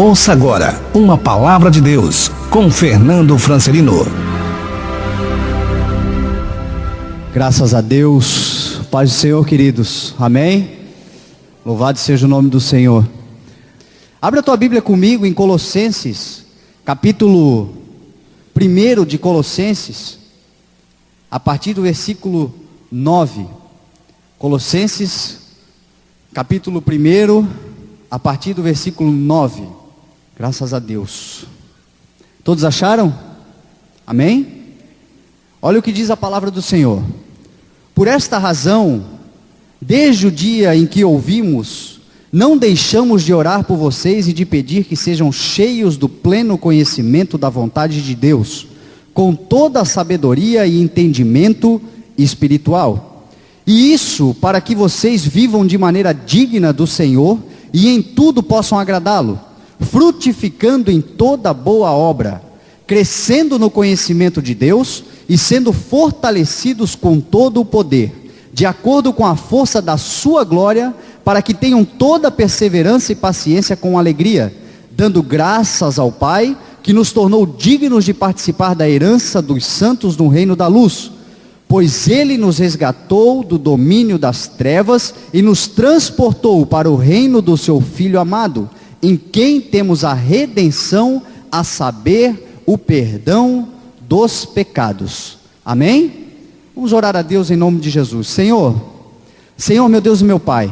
Ouça agora uma palavra de Deus com Fernando Francelino. Graças a Deus, paz do Senhor, queridos, amém? Louvado seja o nome do Senhor. Abre a tua Bíblia comigo em Colossenses, capítulo 1 de Colossenses, a partir do versículo 9. Colossenses, capítulo 1, a partir do versículo 9. Graças a Deus. Todos acharam? Amém? Olha o que diz a palavra do Senhor. Por esta razão, desde o dia em que ouvimos, não deixamos de orar por vocês e de pedir que sejam cheios do pleno conhecimento da vontade de Deus, com toda a sabedoria e entendimento espiritual. E isso para que vocês vivam de maneira digna do Senhor e em tudo possam agradá-lo, frutificando em toda boa obra, crescendo no conhecimento de Deus e sendo fortalecidos com todo o poder, de acordo com a força da sua glória, para que tenham toda perseverança e paciência com alegria, dando graças ao Pai, que nos tornou dignos de participar da herança dos santos no reino da luz, pois Ele nos resgatou do domínio das trevas e nos transportou para o reino do seu Filho amado, em quem temos a redenção, a saber, o perdão dos pecados. Amém? Vamos orar a Deus em nome de Jesus. Senhor, meu Deus e meu Pai,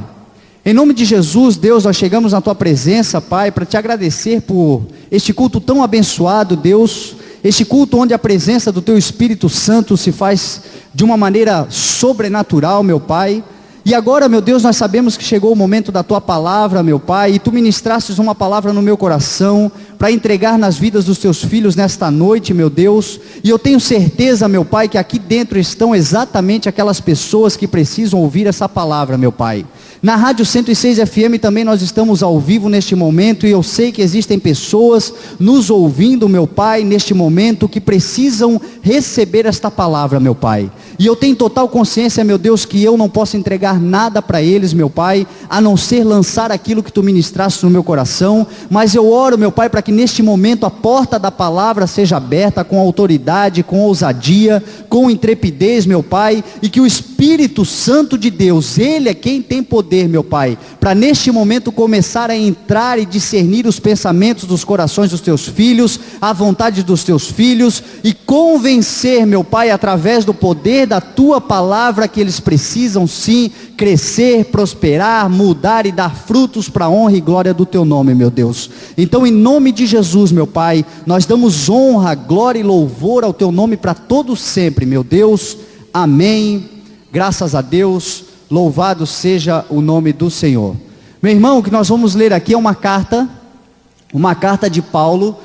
em nome de Jesus, Deus, nós chegamos na Tua presença, Pai, para Te agradecer por este culto tão abençoado, Deus, este culto onde a presença do Teu Espírito Santo se faz de uma maneira sobrenatural, meu Pai. E agora, meu Deus, nós sabemos que chegou o momento da Tua palavra, meu Pai, e Tu ministrastes uma palavra no meu coração, para entregar nas vidas dos Teus filhos nesta noite, meu Deus, e eu tenho certeza, meu Pai, que aqui dentro estão exatamente aquelas pessoas que precisam ouvir essa palavra, meu Pai. Na Rádio 106 FM também nós estamos ao vivo neste momento, e eu sei que existem pessoas nos ouvindo, meu Pai, neste momento, que precisam receber esta palavra, meu Pai. E eu tenho total consciência, meu Deus, que eu não posso entregar nada para eles, meu Pai, a não ser lançar aquilo que Tu ministraste no meu coração, mas eu oro, meu Pai, para que neste momento a porta da palavra seja aberta com autoridade, com ousadia, com intrepidez, meu Pai, e que o Espírito Santo de Deus, Ele é quem tem poder, meu Pai, para neste momento começar a entrar e discernir os pensamentos dos corações dos Teus filhos, a vontade dos Teus filhos, e convencer, meu Pai, através do poder da Tua palavra, que eles precisam sim crescer, prosperar, mudar e dar frutos para a honra e glória do Teu nome, meu Deus. Então, em nome de Jesus, meu Pai, nós damos honra, glória e louvor ao Teu nome para todo sempre, meu Deus. Amém. Graças a Deus. Louvado seja o nome do Senhor. Meu irmão, o que nós vamos ler aqui é uma carta de Paulo,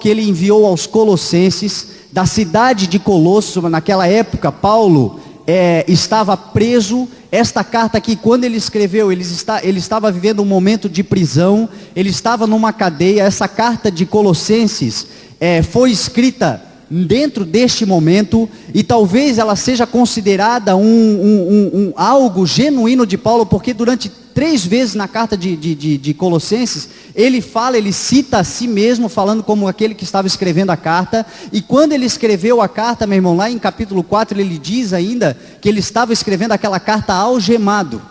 que ele enviou aos Colossenses, da cidade de Colossos. Naquela época, Paulo estava preso. Esta carta aqui, quando ele escreveu, ele estava vivendo um momento de prisão, ele estava numa cadeia. Essa carta de Colossenses foi escrita dentro deste momento, e talvez ela seja considerada algo genuíno de Paulo, porque durante 3 vezes na carta de Colossenses, ele cita a si mesmo, falando como aquele que estava escrevendo a carta. E quando ele escreveu a carta, meu irmão, lá em capítulo 4, ele diz ainda que ele estava escrevendo aquela carta algemado.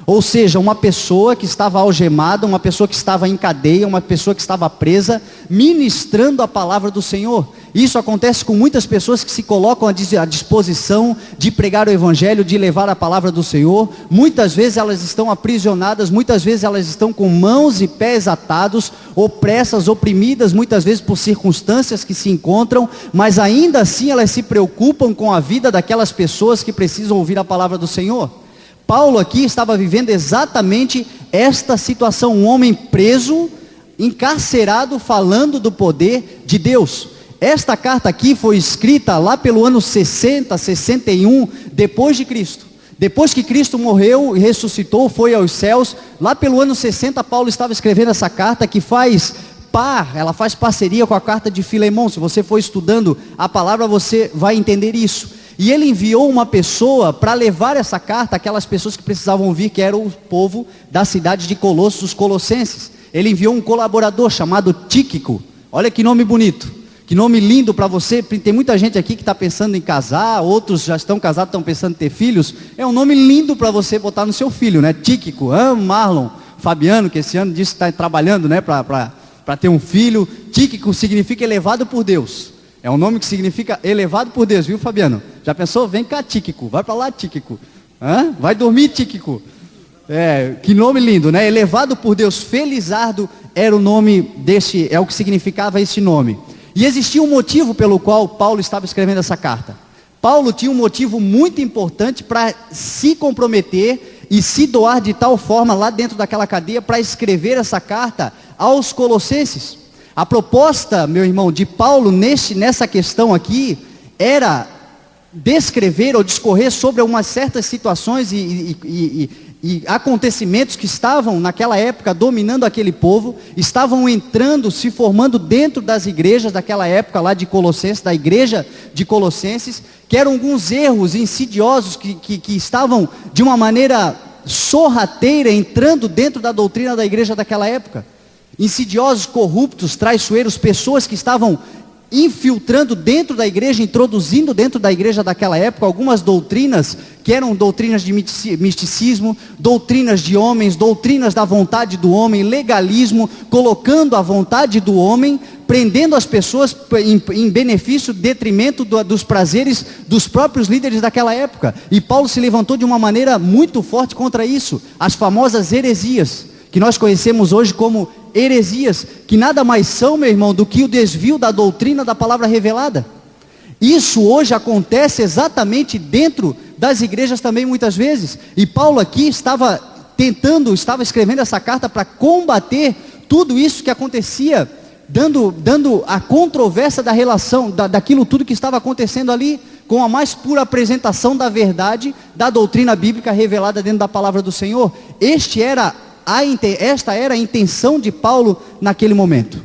Ou seja, uma pessoa que estava algemada, uma pessoa que estava em cadeia, uma pessoa que estava presa, ministrando a palavra do Senhor. Isso acontece com muitas pessoas que se colocam à disposição de pregar o Evangelho, de levar a palavra do Senhor. Muitas vezes elas estão aprisionadas, muitas vezes elas estão com mãos e pés atados, opressas, oprimidas, muitas vezes por circunstâncias que se encontram, mas ainda assim elas se preocupam com a vida daquelas pessoas que precisam ouvir a palavra do Senhor. Paulo aqui estava vivendo exatamente esta situação, um homem preso, encarcerado, falando do poder de Deus. Esta carta aqui foi escrita lá pelo ano 60, 61, depois de Cristo. Depois que Cristo morreu e ressuscitou, foi aos céus, lá pelo ano 60, Paulo estava escrevendo essa carta que ela faz parceria com a carta de Filemão. Se você for estudando a palavra, você vai entender isso. E ele enviou uma pessoa para levar essa carta àquelas pessoas que precisavam ouvir, que era o povo da cidade de Colossos, os colossenses. ele enviou um colaborador chamado Tíquico. Olha que nome bonito, que nome lindo para você. Tem muita gente aqui que está pensando em casar, outros já estão casados, estão pensando em ter filhos. É um nome lindo para você botar no seu filho, né? Tíquico, Marlon, Fabiano, que esse ano disse que está trabalhando, né, para ter um filho. Tíquico significa elevado por Deus. É um nome que significa elevado por Deus, viu, Fabiano? Já pensou? Vem cá, Tíquico, vai para lá, Tíquico. Vai dormir, Tíquico. Que nome lindo, né? Elevado por Deus. Felizardo era o nome desse, é o que significava esse nome. E existia um motivo pelo qual Paulo estava escrevendo essa carta. Paulo tinha um motivo muito importante para se comprometer e se doar de tal forma lá dentro daquela cadeia para escrever essa carta aos Colossenses. A proposta, meu irmão, de Paulo nessa questão aqui era descrever ou discorrer sobre algumas certas situações e acontecimentos que estavam naquela época dominando aquele povo, estavam entrando, se formando dentro das igrejas daquela época lá de Colossenses, da igreja de Colossenses, que eram alguns erros insidiosos que estavam de uma maneira sorrateira entrando dentro da doutrina da igreja daquela época. Insidiosos, corruptos, traiçoeiros, pessoas que estavam infiltrando dentro da igreja, introduzindo dentro da igreja daquela época algumas doutrinas que eram doutrinas de misticismo, doutrinas de homens, doutrinas da vontade do homem, legalismo, colocando a vontade do homem, prendendo as pessoas em benefício, detrimento dos prazeres dos próprios líderes daquela época. E Paulo se levantou de uma maneira muito forte contra isso, as famosas heresias, que nós conhecemos hoje como heresias, que nada mais são, meu irmão, do que o desvio da doutrina da palavra revelada. Isso hoje acontece exatamente dentro das igrejas também muitas vezes, e Paulo aqui estava escrevendo essa carta para combater tudo isso que acontecia, dando a controvérsia da relação, daquilo tudo que estava acontecendo ali, com a mais pura apresentação da verdade, da doutrina bíblica revelada dentro da palavra do Senhor. Esta era a intenção de Paulo naquele momento.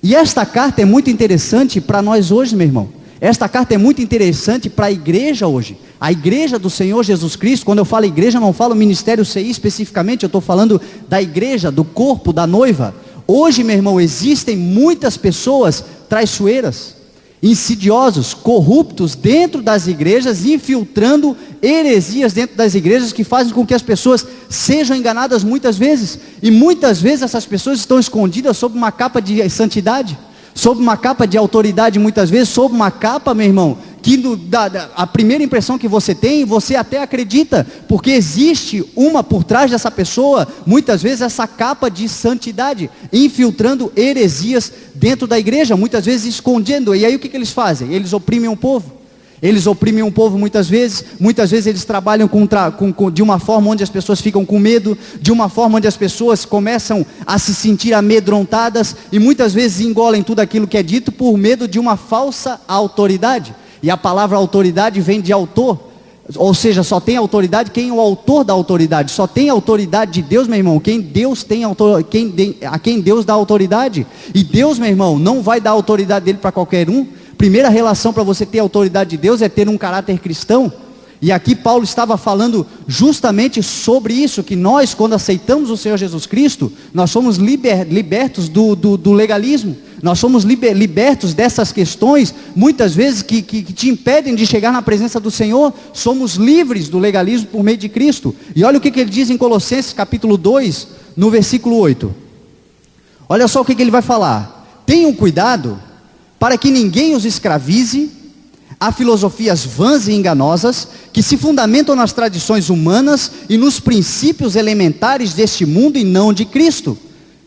E esta carta é muito interessante para nós hoje, meu irmão. Esta carta é muito interessante para a igreja hoje. A igreja do Senhor Jesus Cristo. Quando eu falo igreja, eu não falo ministério CI especificamente, eu estou falando da igreja, do corpo, da noiva. Hoje, meu irmão, existem muitas pessoas traiçoeiras, insidiosos, corruptos dentro das igrejas, infiltrando heresias dentro das igrejas, que fazem com que as pessoas sejam enganadas muitas vezes, e muitas vezes essas pessoas estão escondidas sob uma capa de santidade, sob uma capa de autoridade, muitas vezes sob uma capa, meu irmão, que a primeira impressão que você tem, você até acredita, porque existe por trás dessa pessoa, muitas vezes essa capa de santidade, infiltrando heresias dentro da igreja, muitas vezes escondendo. E aí o que eles fazem? Eles oprimem o povo. Eles oprimem o povo muitas vezes eles trabalham de uma forma onde as pessoas ficam com medo, de uma forma onde as pessoas começam a se sentir amedrontadas, e muitas vezes engolem tudo aquilo que é dito por medo de uma falsa autoridade. E a palavra autoridade vem de autor, ou seja, só tem autoridade quem é o autor da autoridade. Só tem autoridade de Deus, meu irmão, a quem Deus dá autoridade. E Deus, meu irmão, não vai dar a autoridade dele para qualquer um. Primeira relação para você ter a autoridade de Deus é ter um caráter cristão. E aqui Paulo estava falando justamente sobre isso, que nós, quando aceitamos o Senhor Jesus Cristo, nós somos libertos do legalismo. Nós somos libertos dessas questões, muitas vezes que te impedem de chegar na presença do Senhor. Somos livres do legalismo por meio de Cristo. E olha o que ele diz em Colossenses capítulo 2, no versículo 8. Olha só o que ele vai falar. Tenham cuidado para que ninguém os escravize a filosofias vãs e enganosas, que se fundamentam nas tradições humanas e nos princípios elementares deste mundo e não de Cristo.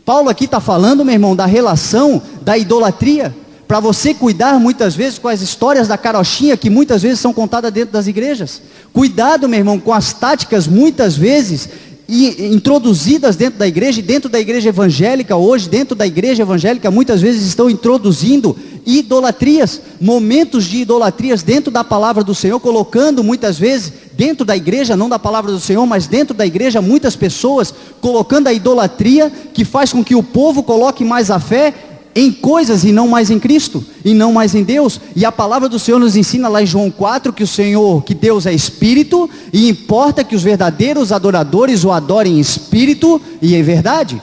Paulo aqui está falando, meu irmão, da relação da idolatria, para você cuidar muitas vezes com as histórias da carochinha, que muitas vezes são contadas dentro das igrejas. Cuidado, meu irmão, com as táticas muitas vezes introduzidas dentro da igreja, e dentro da igreja evangélica hoje, dentro da igreja evangélica muitas vezes estão introduzindo idolatrias, momentos de idolatrias dentro da palavra do Senhor, colocando muitas vezes dentro da igreja, não da palavra do Senhor, mas dentro da igreja, muitas pessoas colocando a idolatria, que faz com que o povo coloque mais a fé em coisas e não mais em Cristo, e não mais em Deus. E a palavra do Senhor nos ensina lá em João 4, que Deus é Espírito, e importa que os verdadeiros adoradores o adorem em Espírito e em verdade.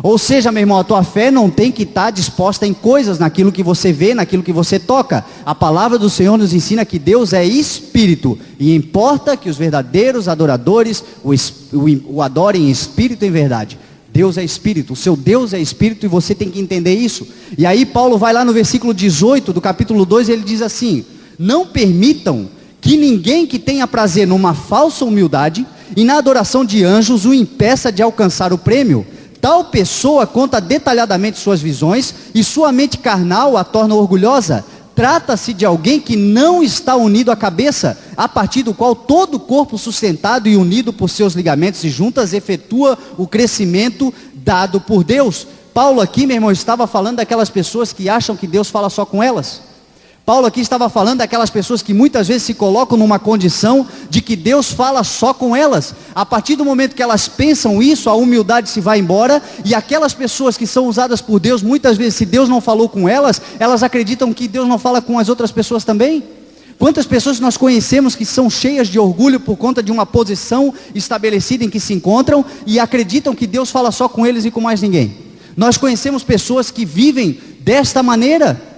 Ou seja, meu irmão, a tua fé não tem que estar disposta em coisas, naquilo que você vê, naquilo que você toca. A palavra do Senhor nos ensina que Deus é espírito, e importa que os verdadeiros adoradores o adorem em espírito e em verdade. Deus é espírito, o seu Deus é espírito, e você tem que entender isso. E aí Paulo vai lá no versículo 18 do capítulo 2, e ele diz assim: não permitam que ninguém que tenha prazer numa falsa humildade e na adoração de anjos o impeça de alcançar o prêmio. Tal pessoa conta detalhadamente suas visões, e sua mente carnal a torna orgulhosa. Trata-se de alguém que não está unido à cabeça, a partir do qual todo o corpo sustentado e unido por seus ligamentos e juntas efetua o crescimento dado por Deus. Paulo aqui, meu irmão, estava falando daquelas pessoas que acham que Deus fala só com elas. Paulo aqui estava falando daquelas pessoas que muitas vezes se colocam numa condição de que Deus fala só com elas. A partir do momento que elas pensam isso, a humildade se vai embora, e aquelas pessoas que são usadas por Deus, muitas vezes, se Deus não falou com elas, elas acreditam que Deus não fala com as outras pessoas também. Quantas pessoas nós conhecemos que são cheias de orgulho por conta de uma posição estabelecida em que se encontram, e acreditam que Deus fala só com eles e com mais ninguém. Nós conhecemos pessoas que vivem desta maneira.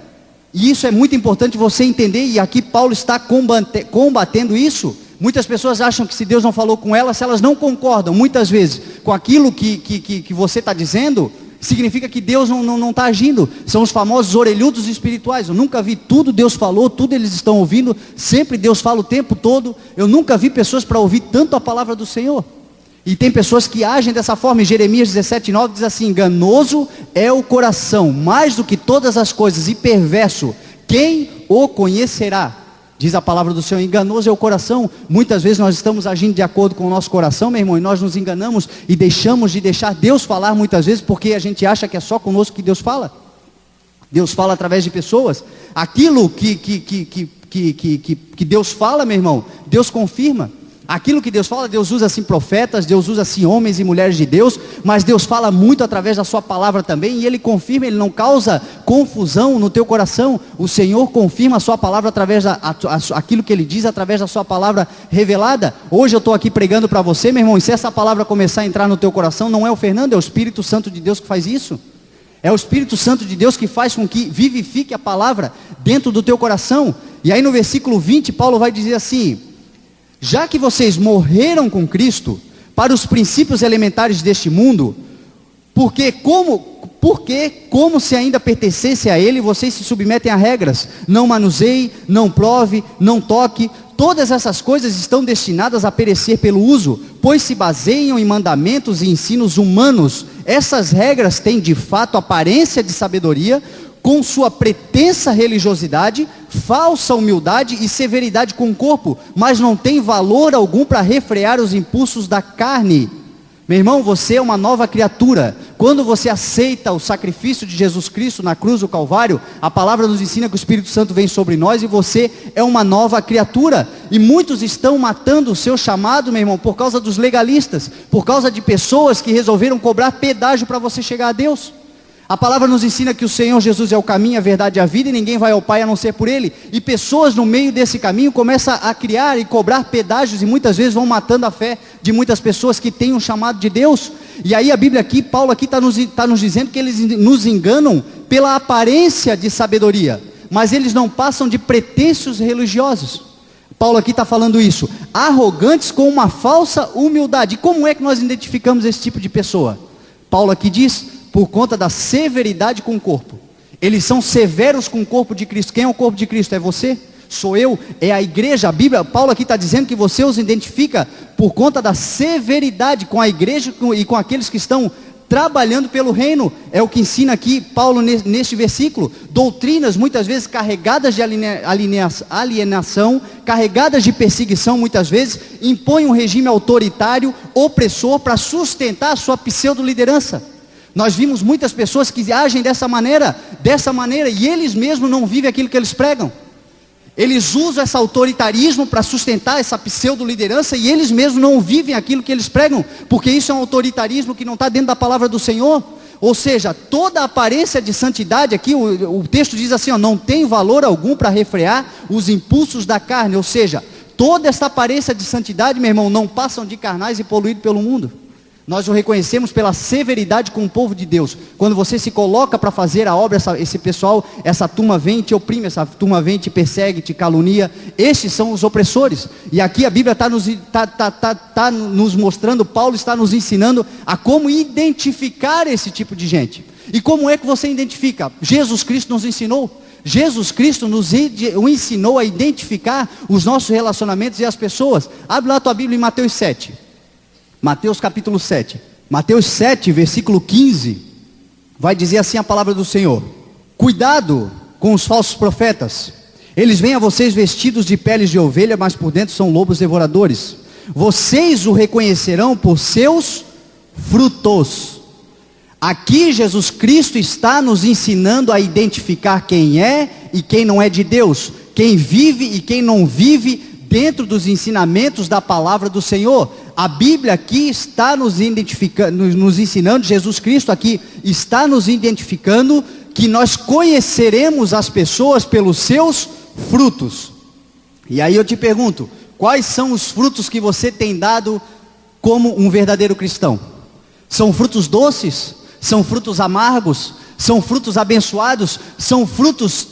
E isso é muito importante você entender, e aqui Paulo está combatendo isso. Muitas pessoas acham que se Deus não falou com elas, se elas não concordam, muitas vezes, com aquilo que você está dizendo, significa que Deus não está agindo. São os famosos orelhudos espirituais. Eu nunca vi tudo Deus falou, tudo eles estão ouvindo, sempre Deus fala o tempo todo. Eu nunca vi pessoas para ouvir tanto a palavra do Senhor. E tem pessoas que agem dessa forma. Em Jeremias 17:9 diz assim: enganoso é o coração, mais do que todas as coisas, e perverso, quem o conhecerá? Diz a palavra do Senhor, enganoso é o coração. Muitas vezes nós estamos agindo de acordo com o nosso coração, meu irmão, e nós nos enganamos e deixamos de deixar Deus falar muitas vezes, porque a gente acha que é só conosco que Deus fala. Deus fala através de pessoas. Aquilo que Deus fala, meu irmão, Deus confirma. Aquilo que Deus fala, Deus usa assim profetas, Deus usa assim homens e mulheres de Deus, mas Deus fala muito através da sua palavra também, e Ele confirma, Ele não causa confusão no teu coração. O Senhor confirma a sua palavra através aquilo que Ele diz, através da sua palavra revelada. Hoje eu estou aqui pregando para você, meu irmão, e se essa palavra começar a entrar no teu coração, não é o Fernando, é o Espírito Santo de Deus que faz isso. É o Espírito Santo de Deus que faz com que vivifique a palavra dentro do teu coração. E aí no versículo 20, Paulo vai dizer assim: já que vocês morreram com Cristo para os princípios elementares deste mundo, porque como se ainda pertencesse a Ele, vocês se submetem a regras: não manuseie, não prove, não toque. Todas essas coisas estão destinadas a perecer pelo uso, pois se baseiam em mandamentos e ensinos humanos. Essas regras têm de fato aparência de sabedoria, com sua pretensa religiosidade, falsa humildade e severidade com o corpo, mas não tem valor algum para refrear os impulsos da carne. Meu irmão, você é uma nova criatura. Quando você aceita o sacrifício de Jesus Cristo na cruz do Calvário, a palavra nos ensina que o Espírito Santo vem sobre nós e você é uma nova criatura. E muitos estão matando o seu chamado, meu irmão, por causa dos legalistas, por causa de pessoas que resolveram cobrar pedágio para você chegar a Deus. A palavra nos ensina que o Senhor Jesus é o caminho, a verdade e a vida, e ninguém vai ao Pai a não ser por Ele. E pessoas no meio desse caminho começam a criar e cobrar pedágios, e muitas vezes vão matando a fé de muitas pessoas que têm um chamado de Deus. E aí a Bíblia aqui, Paulo aqui está nos dizendo que eles nos enganam pela aparência de sabedoria, mas eles não passam de pretensos religiosos. Paulo aqui está falando isso, arrogantes com uma falsa humildade. E como é que nós identificamos esse tipo de pessoa? Paulo aqui diz: por conta da severidade com o corpo. Eles são severos com o corpo de Cristo. Quem é o corpo de Cristo? É você? Sou eu? É a igreja? A Bíblia, Paulo aqui está dizendo que você os identifica por conta da severidade com a igreja e com aqueles que estão trabalhando pelo reino. É o que ensina aqui Paulo neste versículo. Doutrinas muitas vezes carregadas de alienação, carregadas de perseguição, muitas vezes impõem um regime autoritário, opressor, para sustentar a sua pseudo-liderança. Nós vimos muitas pessoas que agem dessa maneira, e eles mesmos não vivem aquilo que eles pregam. Eles usam esse autoritarismo para sustentar essa pseudo-liderança, e eles mesmos não vivem aquilo que eles pregam, porque isso é um autoritarismo que não está dentro da palavra do Senhor. Ou seja, toda a aparência de santidade aqui, o texto diz assim, não tem valor algum para refrear os impulsos da carne. Ou seja, toda essa aparência de santidade, meu irmão, não passam de carnais e poluídos pelo mundo. Nós o reconhecemos pela severidade com o povo de Deus. Quando você se coloca para fazer a obra, esse pessoal, essa turma vem e te oprime, essa turma vem e te persegue, te calunia. Estes são os opressores. E aqui a Bíblia está nos mostrando, Paulo está nos ensinando a como identificar esse tipo de gente. E como é que você identifica? Jesus Cristo nos ensinou. Jesus Cristo nos ensinou a identificar os nossos relacionamentos e as pessoas. Abre lá a tua Bíblia em Mateus 7. Mateus capítulo 7. Mateus 7, versículo 15. Vai dizer assim a palavra do Senhor: cuidado com os falsos profetas. Eles vêm a vocês vestidos de peles de ovelha, mas por dentro são lobos devoradores. Vocês o reconhecerão por seus frutos. Aqui Jesus Cristo está nos ensinando a identificar quem é e quem não é de Deus, quem vive e quem não vive dentro dos ensinamentos da palavra do Senhor. A Bíblia aqui está nos ensinando, Jesus Cristo aqui está nos identificando que nós conheceremos as pessoas pelos seus frutos. E aí eu te pergunto, quais são os frutos que você tem dado como um verdadeiro cristão? São frutos doces? São frutos amargos? São frutos abençoados? São frutos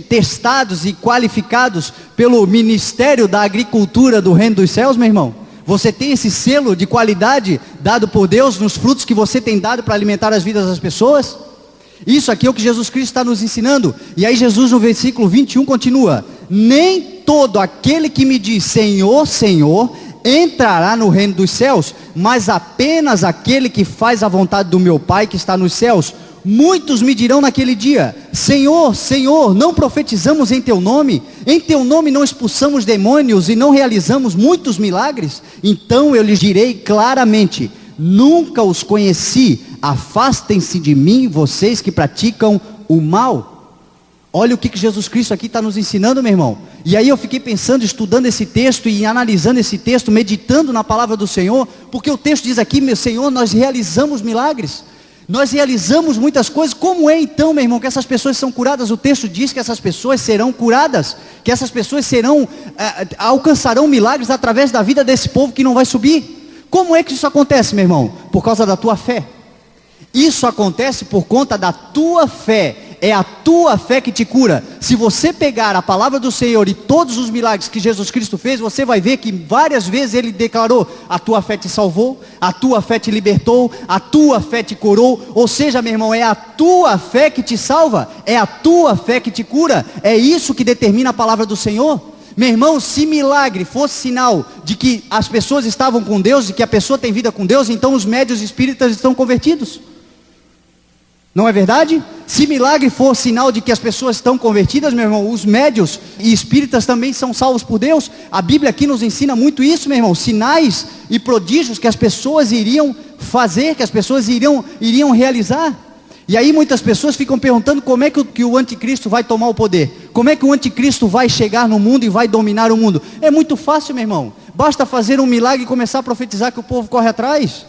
testados e qualificados pelo Ministério da Agricultura do Reino dos Céus, meu irmão? Você tem esse selo de qualidade dado por Deus nos frutos que você tem dado para alimentar as vidas das pessoas? Isso aqui é o que Jesus Cristo está nos ensinando. E aí Jesus no versículo 21 continua: nem todo aquele que me diz Senhor, Senhor, entrará no reino dos céus, mas apenas aquele que faz a vontade do meu Pai que está nos céus. Muitos me dirão naquele dia: Senhor, Senhor, não profetizamos em teu nome? Em teu nome não expulsamos demônios e não realizamos muitos milagres? Então eu lhes direi claramente: nunca os conheci, afastem-se de mim, vocês que praticam o mal. Olha o que Jesus Cristo aqui está nos ensinando, meu irmão. E aí eu fiquei pensando, estudando esse texto e analisando esse texto, meditando na palavra do Senhor, porque o texto diz aqui: meu Senhor, nós realizamos milagres. Nós realizamos muitas coisas. Como é então, meu irmão, que essas pessoas são curadas? O texto diz que essas pessoas serão curadas, que essas pessoas alcançarão milagres através da vida desse povo que não vai subir. Como é que isso acontece, meu irmão? Por causa da tua fé. Isso acontece por conta da tua fé. É a tua fé que te cura. Se você pegar a palavra do Senhor e todos os milagres que Jesus Cristo fez, você vai ver que várias vezes Ele declarou: a tua fé te salvou, a tua fé te libertou, a tua fé te curou. Ou seja, meu irmão, é a tua fé que te salva, é a tua fé que te cura. É isso que determina a palavra do Senhor. Meu irmão, se milagre fosse sinal de que as pessoas estavam com Deus, de que a pessoa tem vida com Deus, então os médiuns espíritas estão convertidos. Não é verdade? Se milagre for sinal de que as pessoas estão convertidas, meu irmão, os médiuns e espíritas também são salvos por Deus. A Bíblia aqui nos ensina muito isso, meu irmão. Sinais e prodígios que as pessoas iriam fazer, que as pessoas iriam realizar. E aí muitas pessoas ficam perguntando como é que o anticristo vai tomar o poder. Como é que o anticristo vai chegar no mundo e vai dominar o mundo? É muito fácil, meu irmão. Basta fazer um milagre e começar a profetizar que o povo corre atrás.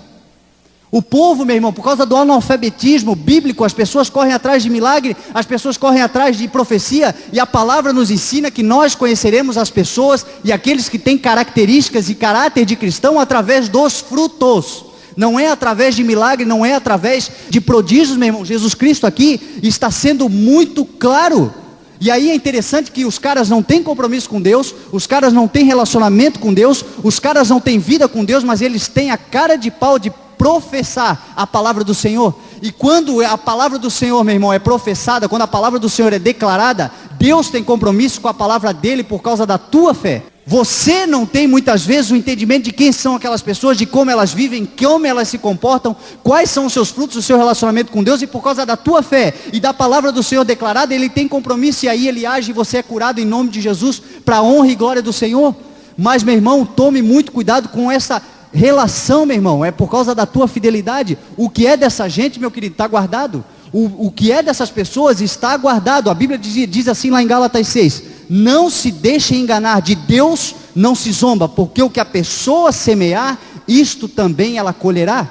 O povo, meu irmão, por causa do analfabetismo bíblico, as pessoas correm atrás de milagre, as pessoas correm atrás de profecia, e a palavra nos ensina que nós conheceremos as pessoas e aqueles que têm características e caráter de cristão através dos frutos. Não é através de milagre, não é através de prodígios, meu irmão. Jesus Cristo aqui está sendo muito claro. E aí é interessante que os caras não têm compromisso com Deus, os caras não têm relacionamento com Deus, os caras não têm vida com Deus, mas eles têm a cara de pau de professar a palavra do Senhor. E quando a palavra do Senhor, meu irmão, é professada, quando a palavra do Senhor é declarada, Deus tem compromisso com a palavra dele por causa da tua fé. Você não tem muitas vezes o entendimento de quem são aquelas pessoas, de como elas vivem, como elas se comportam, quais são os seus frutos, o seu relacionamento com Deus, e por causa da tua fé e da palavra do Senhor declarada, ele tem compromisso, e aí ele age e você é curado em nome de Jesus, para a honra e glória do Senhor. Mas, meu irmão, tome muito cuidado com essa relação, meu irmão. É por causa da tua fidelidade. O que é dessa gente, meu querido, está guardado. O que é dessas pessoas está guardado. A Bíblia diz assim lá em Gálatas 6: não se deixe enganar, de Deus não se zomba, porque o que a pessoa semear, isto também ela colherá.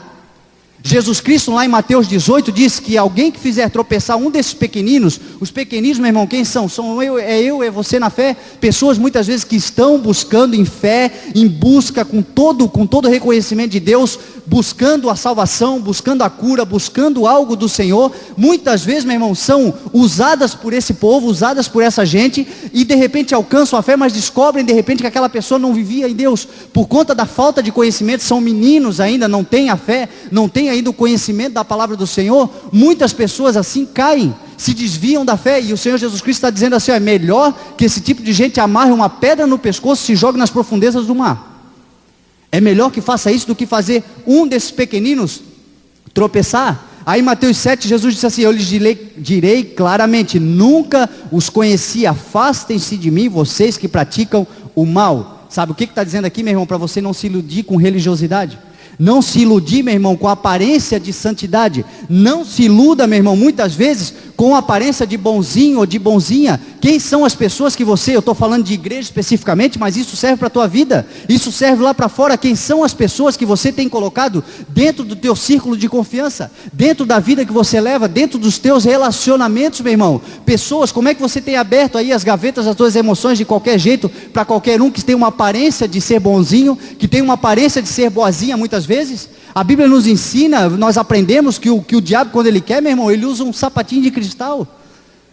Jesus Cristo lá em Mateus 18 diz que alguém que fizer tropeçar um desses pequeninos, os pequeninos, meu irmão, quem são? São eu, é você na fé, pessoas muitas vezes que estão buscando em fé, em busca com todo reconhecimento de Deus, buscando a salvação, buscando a cura, buscando algo do Senhor. Muitas vezes, meu irmão, são usadas por esse povo, usadas por essa gente, e de repente alcançam a fé, mas descobrem de repente que aquela pessoa não vivia em Deus, por conta da falta de conhecimento. São meninos ainda, não têm a fé, não têm ainda o conhecimento da palavra do Senhor. Muitas pessoas assim caem, se desviam da fé, e o Senhor Jesus Cristo está dizendo assim: é melhor que esse tipo de gente amarre uma pedra no pescoço e se jogue nas profundezas do mar. É melhor que faça isso do que fazer um desses pequeninos tropeçar. Aí em Mateus 7, Jesus disse assim: eu lhes direi claramente, nunca os conheci, afastem-se de mim, vocês que praticam o mal. Sabe o que está dizendo aqui, meu irmão? Para você não se iludir com religiosidade, não se iludir, meu irmão, com a aparência de santidade, não se iluda, meu irmão, muitas vezes com a aparência de bonzinho ou de bonzinha. Quem são as pessoas que eu estou falando de igreja especificamente, mas isso serve para a tua vida, isso serve lá para fora. Quem são as pessoas que você tem colocado dentro do teu círculo de confiança, dentro da vida que você leva, dentro dos teus relacionamentos, meu irmão? Pessoas, como é que você tem aberto aí as gavetas das tuas emoções de qualquer jeito, para qualquer um que tem uma aparência de ser bonzinho, que tem uma aparência de ser boazinha muitas vezes? A Bíblia nos ensina, nós aprendemos que o diabo, quando ele quer, meu irmão, ele usa um sapatinho de cristal.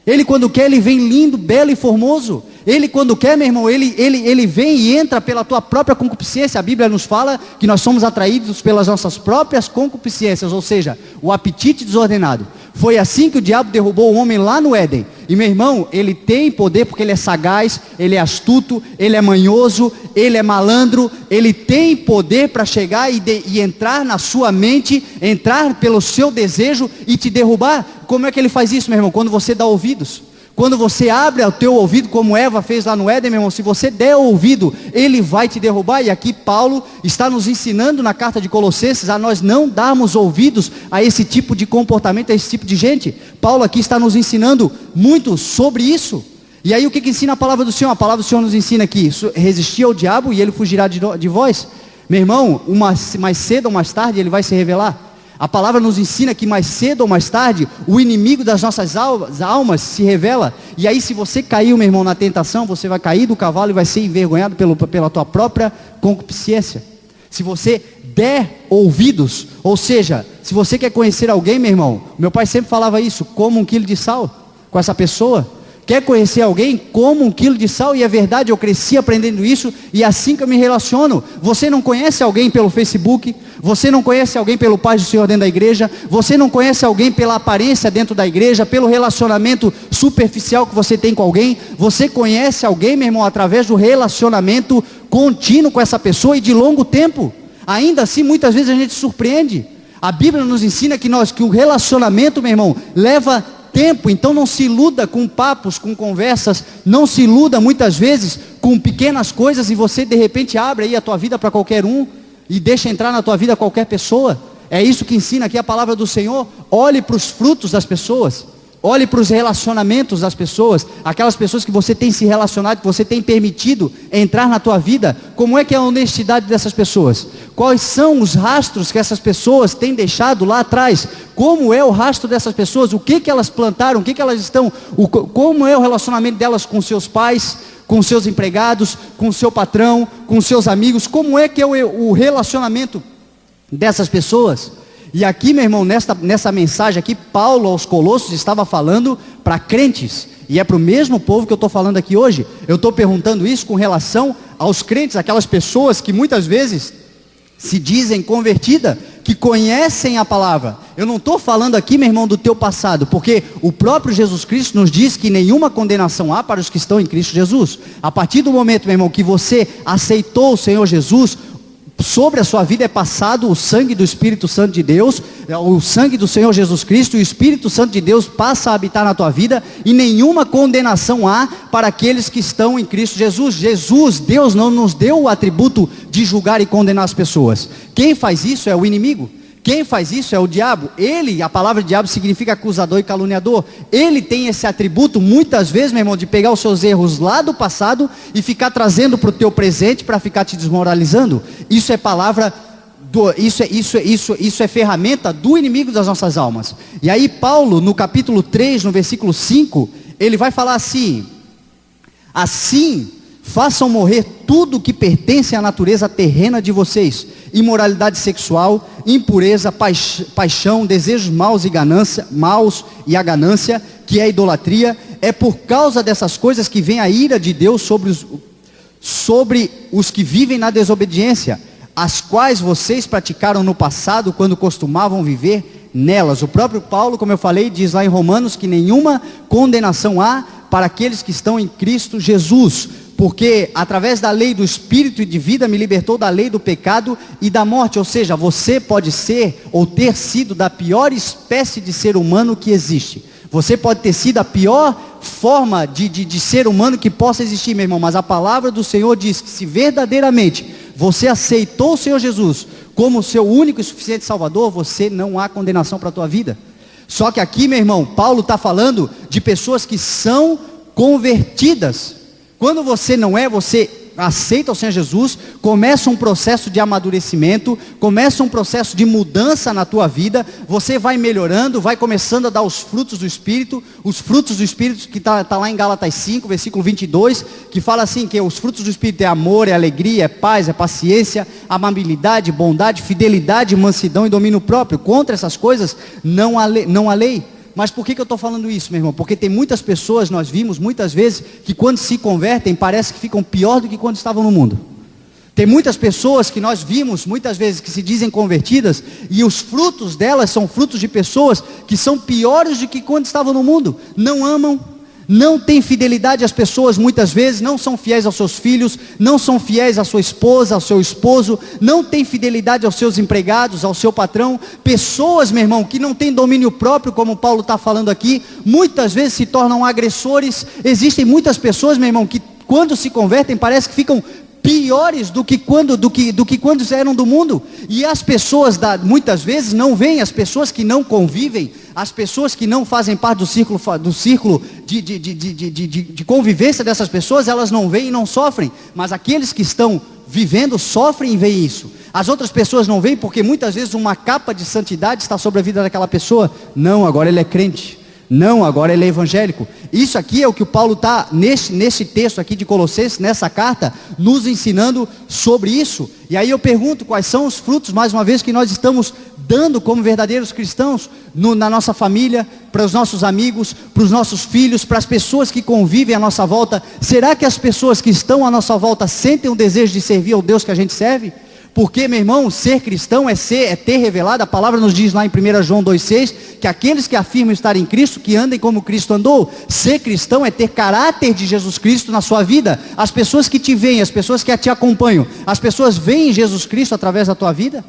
Ele quando quer, ele vem lindo, belo e formoso. Ele quando quer, meu irmão, ele vem e entra pela tua própria concupiscência. A Bíblia nos fala que nós somos atraídos pelas nossas próprias concupiscências, ou seja, o apetite desordenado. Foi assim que o diabo derrubou o homem lá no Éden. E meu irmão, ele tem poder porque ele é sagaz, ele é astuto, ele é manhoso, ele é malandro. Ele tem poder para chegar e entrar na sua mente, entrar pelo seu desejo e te derrubar. Como é que ele faz isso, meu irmão? Quando você dá ouvidos. Quando você abre o teu ouvido, como Eva fez lá no Éden, meu irmão, se você der ouvido, ele vai te derrubar. E aqui Paulo está nos ensinando na carta de Colossenses a nós não darmos ouvidos a esse tipo de comportamento, a esse tipo de gente. Paulo aqui está nos ensinando muito sobre isso. E aí o que ensina a palavra do Senhor? A palavra do Senhor nos ensina aqui: resistir ao diabo e ele fugirá de vós. Meu irmão, mais cedo ou mais tarde ele vai se revelar. A palavra nos ensina que mais cedo ou mais tarde o inimigo das nossas almas se revela. E aí, se você caiu, meu irmão, na tentação, você vai cair do cavalo e vai ser envergonhado pela tua própria concupiscência. Se você der ouvidos, ou seja, se você quer conhecer alguém, meu irmão, meu pai sempre falava isso: coma 1 quilo de sal com essa pessoa. Quer conhecer alguém? Coma 1 quilo de sal. E é verdade, eu cresci aprendendo isso, e é assim que eu me relaciono. Você não conhece alguém pelo Facebook, você não conhece alguém pelo Paz do Senhor dentro da igreja, você não conhece alguém pela aparência dentro da igreja, pelo relacionamento superficial que você tem com alguém. Você conhece alguém, meu irmão, através do relacionamento contínuo com essa pessoa e de longo tempo. Ainda assim, muitas vezes a gente se surpreende. A Bíblia nos ensina que o relacionamento, meu irmão, leva tempo. Então não se iluda com papos, com conversas, não se iluda muitas vezes com pequenas coisas, e você de repente abre aí a tua vida para qualquer um, e deixa entrar na tua vida qualquer pessoa. É isso que ensina aqui a palavra do Senhor. Olhe para os frutos das pessoas, olhe para os relacionamentos das pessoas, aquelas pessoas que você tem se relacionado, que você tem permitido entrar na tua vida. Como é que é a honestidade dessas pessoas? Quais são os rastros que essas pessoas têm deixado lá atrás? Como é o rastro dessas pessoas? O que elas plantaram? O que elas estão? Como é o relacionamento delas com seus pais, com seus empregados, com seu patrão, com seus amigos? Como é que é o relacionamento dessas pessoas? E aqui, meu irmão, nessa mensagem aqui, Paulo aos Colossos estava falando para crentes, e é para o mesmo povo que eu estou falando aqui hoje. Eu estou perguntando isso com relação aos crentes, aquelas pessoas que muitas vezes se dizem convertidas, que conhecem a palavra. Eu não estou falando aqui, meu irmão, do teu passado, porque o próprio Jesus Cristo nos diz que nenhuma condenação há para os que estão em Cristo Jesus. A partir do momento, meu irmão, que você aceitou o Senhor Jesus, sobre a sua vida é passado o sangue do Espírito Santo de Deus, o sangue do Senhor Jesus Cristo, e o Espírito Santo de Deus passa a habitar na tua vida, e nenhuma condenação há para aqueles que estão em Cristo Jesus. Deus não nos deu o atributo de julgar e condenar as pessoas. Quem faz isso é o inimigo. Quem faz isso é o diabo. A palavra diabo significa acusador e caluniador. Ele tem esse atributo muitas vezes, meu irmão, de pegar os seus erros lá do passado e ficar trazendo para o teu presente para ficar te desmoralizando. Isso é palavra Isso é ferramenta do inimigo das nossas almas. E aí Paulo, no capítulo 3, no versículo 5, ele vai falar assim: assim façam morrer tudo que pertence à natureza terrena de vocês: imoralidade sexual, impureza, paixão, desejos maus e a ganância, que é a idolatria. É por causa dessas coisas que vem a ira de Deus sobre os que vivem na desobediência, as quais vocês praticaram no passado, quando costumavam viver nelas. O próprio Paulo, como eu falei, diz lá em Romanos que nenhuma condenação há para aqueles que estão em Cristo Jesus, porque através da lei do Espírito e de vida me libertou da lei do pecado e da morte. Ou seja, você pode ser ou ter sido da pior espécie de ser humano que existe. Você pode ter sido a pior forma de ser humano que possa existir, meu irmão, mas a palavra do Senhor diz que se verdadeiramente você aceitou o Senhor Jesus como seu único e suficiente Salvador, você não há condenação para a tua vida. Só que aqui, meu irmão, Paulo está falando de pessoas que são convertidas. Quando você não é, você aceita o Senhor Jesus, começa um processo de amadurecimento, começa um processo de mudança na tua vida, você vai melhorando, vai começando a dar os frutos do Espírito que está lá em Gálatas 5, versículo 22, que fala assim, que os frutos do Espírito é amor, é alegria, é paz, é paciência, amabilidade, bondade, fidelidade, mansidão e domínio próprio. Contra essas coisas não há lei. Mas por que eu estou falando isso, meu irmão? Porque tem muitas pessoas, nós vimos muitas vezes, que quando se convertem, parece que ficam pior do que quando estavam no mundo. Tem muitas pessoas que nós vimos, muitas vezes, que se dizem convertidas, e os frutos delas são frutos de pessoas que são piores do que quando estavam no mundo. Não amam, não têm fidelidade às pessoas, muitas vezes, não são fiéis aos seus filhos, não são fiéis à sua esposa, ao seu esposo, não têm fidelidade aos seus empregados, ao seu patrão. Pessoas, meu irmão, que não têm domínio próprio, como Paulo está falando aqui, muitas vezes se tornam agressores. Existem muitas pessoas, meu irmão, que quando se convertem, parece que ficam piores do que quando eram do mundo. E as pessoas muitas vezes não veem, as pessoas que não convivem, as pessoas que não fazem parte do círculo de convivência dessas pessoas, elas não veem e não sofrem, mas aqueles que estão vivendo sofrem e veem isso. As outras pessoas não veem porque muitas vezes uma capa de santidade está sobre a vida daquela pessoa. Não, agora ele é crente. Não, agora ele é evangélico. Isso aqui é o que o Paulo está, nesse texto aqui de Colossenses, nessa carta, nos ensinando sobre isso. E aí eu pergunto, quais são os frutos, mais uma vez, que nós estamos dando como verdadeiros cristãos, na nossa família, para os nossos amigos, para os nossos filhos, para as pessoas que convivem à nossa volta. Será que as pessoas que estão à nossa volta sentem o desejo de servir ao Deus que a gente serve? Porque, meu irmão, ser cristão é ter revelado. A palavra nos diz lá em 1 João 2,6, que aqueles que afirmam estar em Cristo, que andem como Cristo andou. Ser cristão é ter caráter de Jesus Cristo na sua vida. As pessoas que te veem, as pessoas que te acompanham, as pessoas veem Jesus Cristo através da tua vida?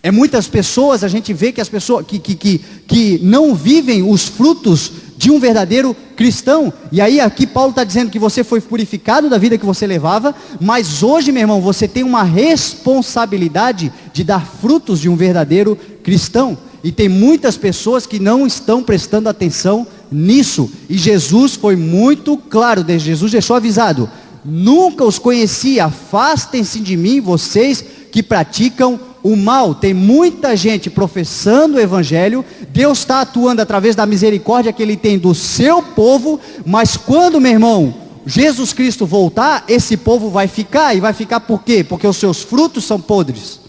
É muitas pessoas, a gente vê que as pessoas que não vivem os frutos de um verdadeiro cristão. E aí aqui Paulo está dizendo que você foi purificado da vida que você levava, mas hoje, meu irmão, você tem uma responsabilidade de dar frutos de um verdadeiro cristão. E tem muitas pessoas que não estão prestando atenção nisso. E Jesus foi muito claro, Jesus deixou avisado: nunca os conheci, afastem-se de mim, vocês que praticam o mal. Tem muita gente professando o evangelho, Deus está atuando através da misericórdia que Ele tem do seu povo, mas quando, meu irmão, Jesus Cristo voltar, esse povo vai ficar. E vai ficar por quê? Porque os seus frutos são podres.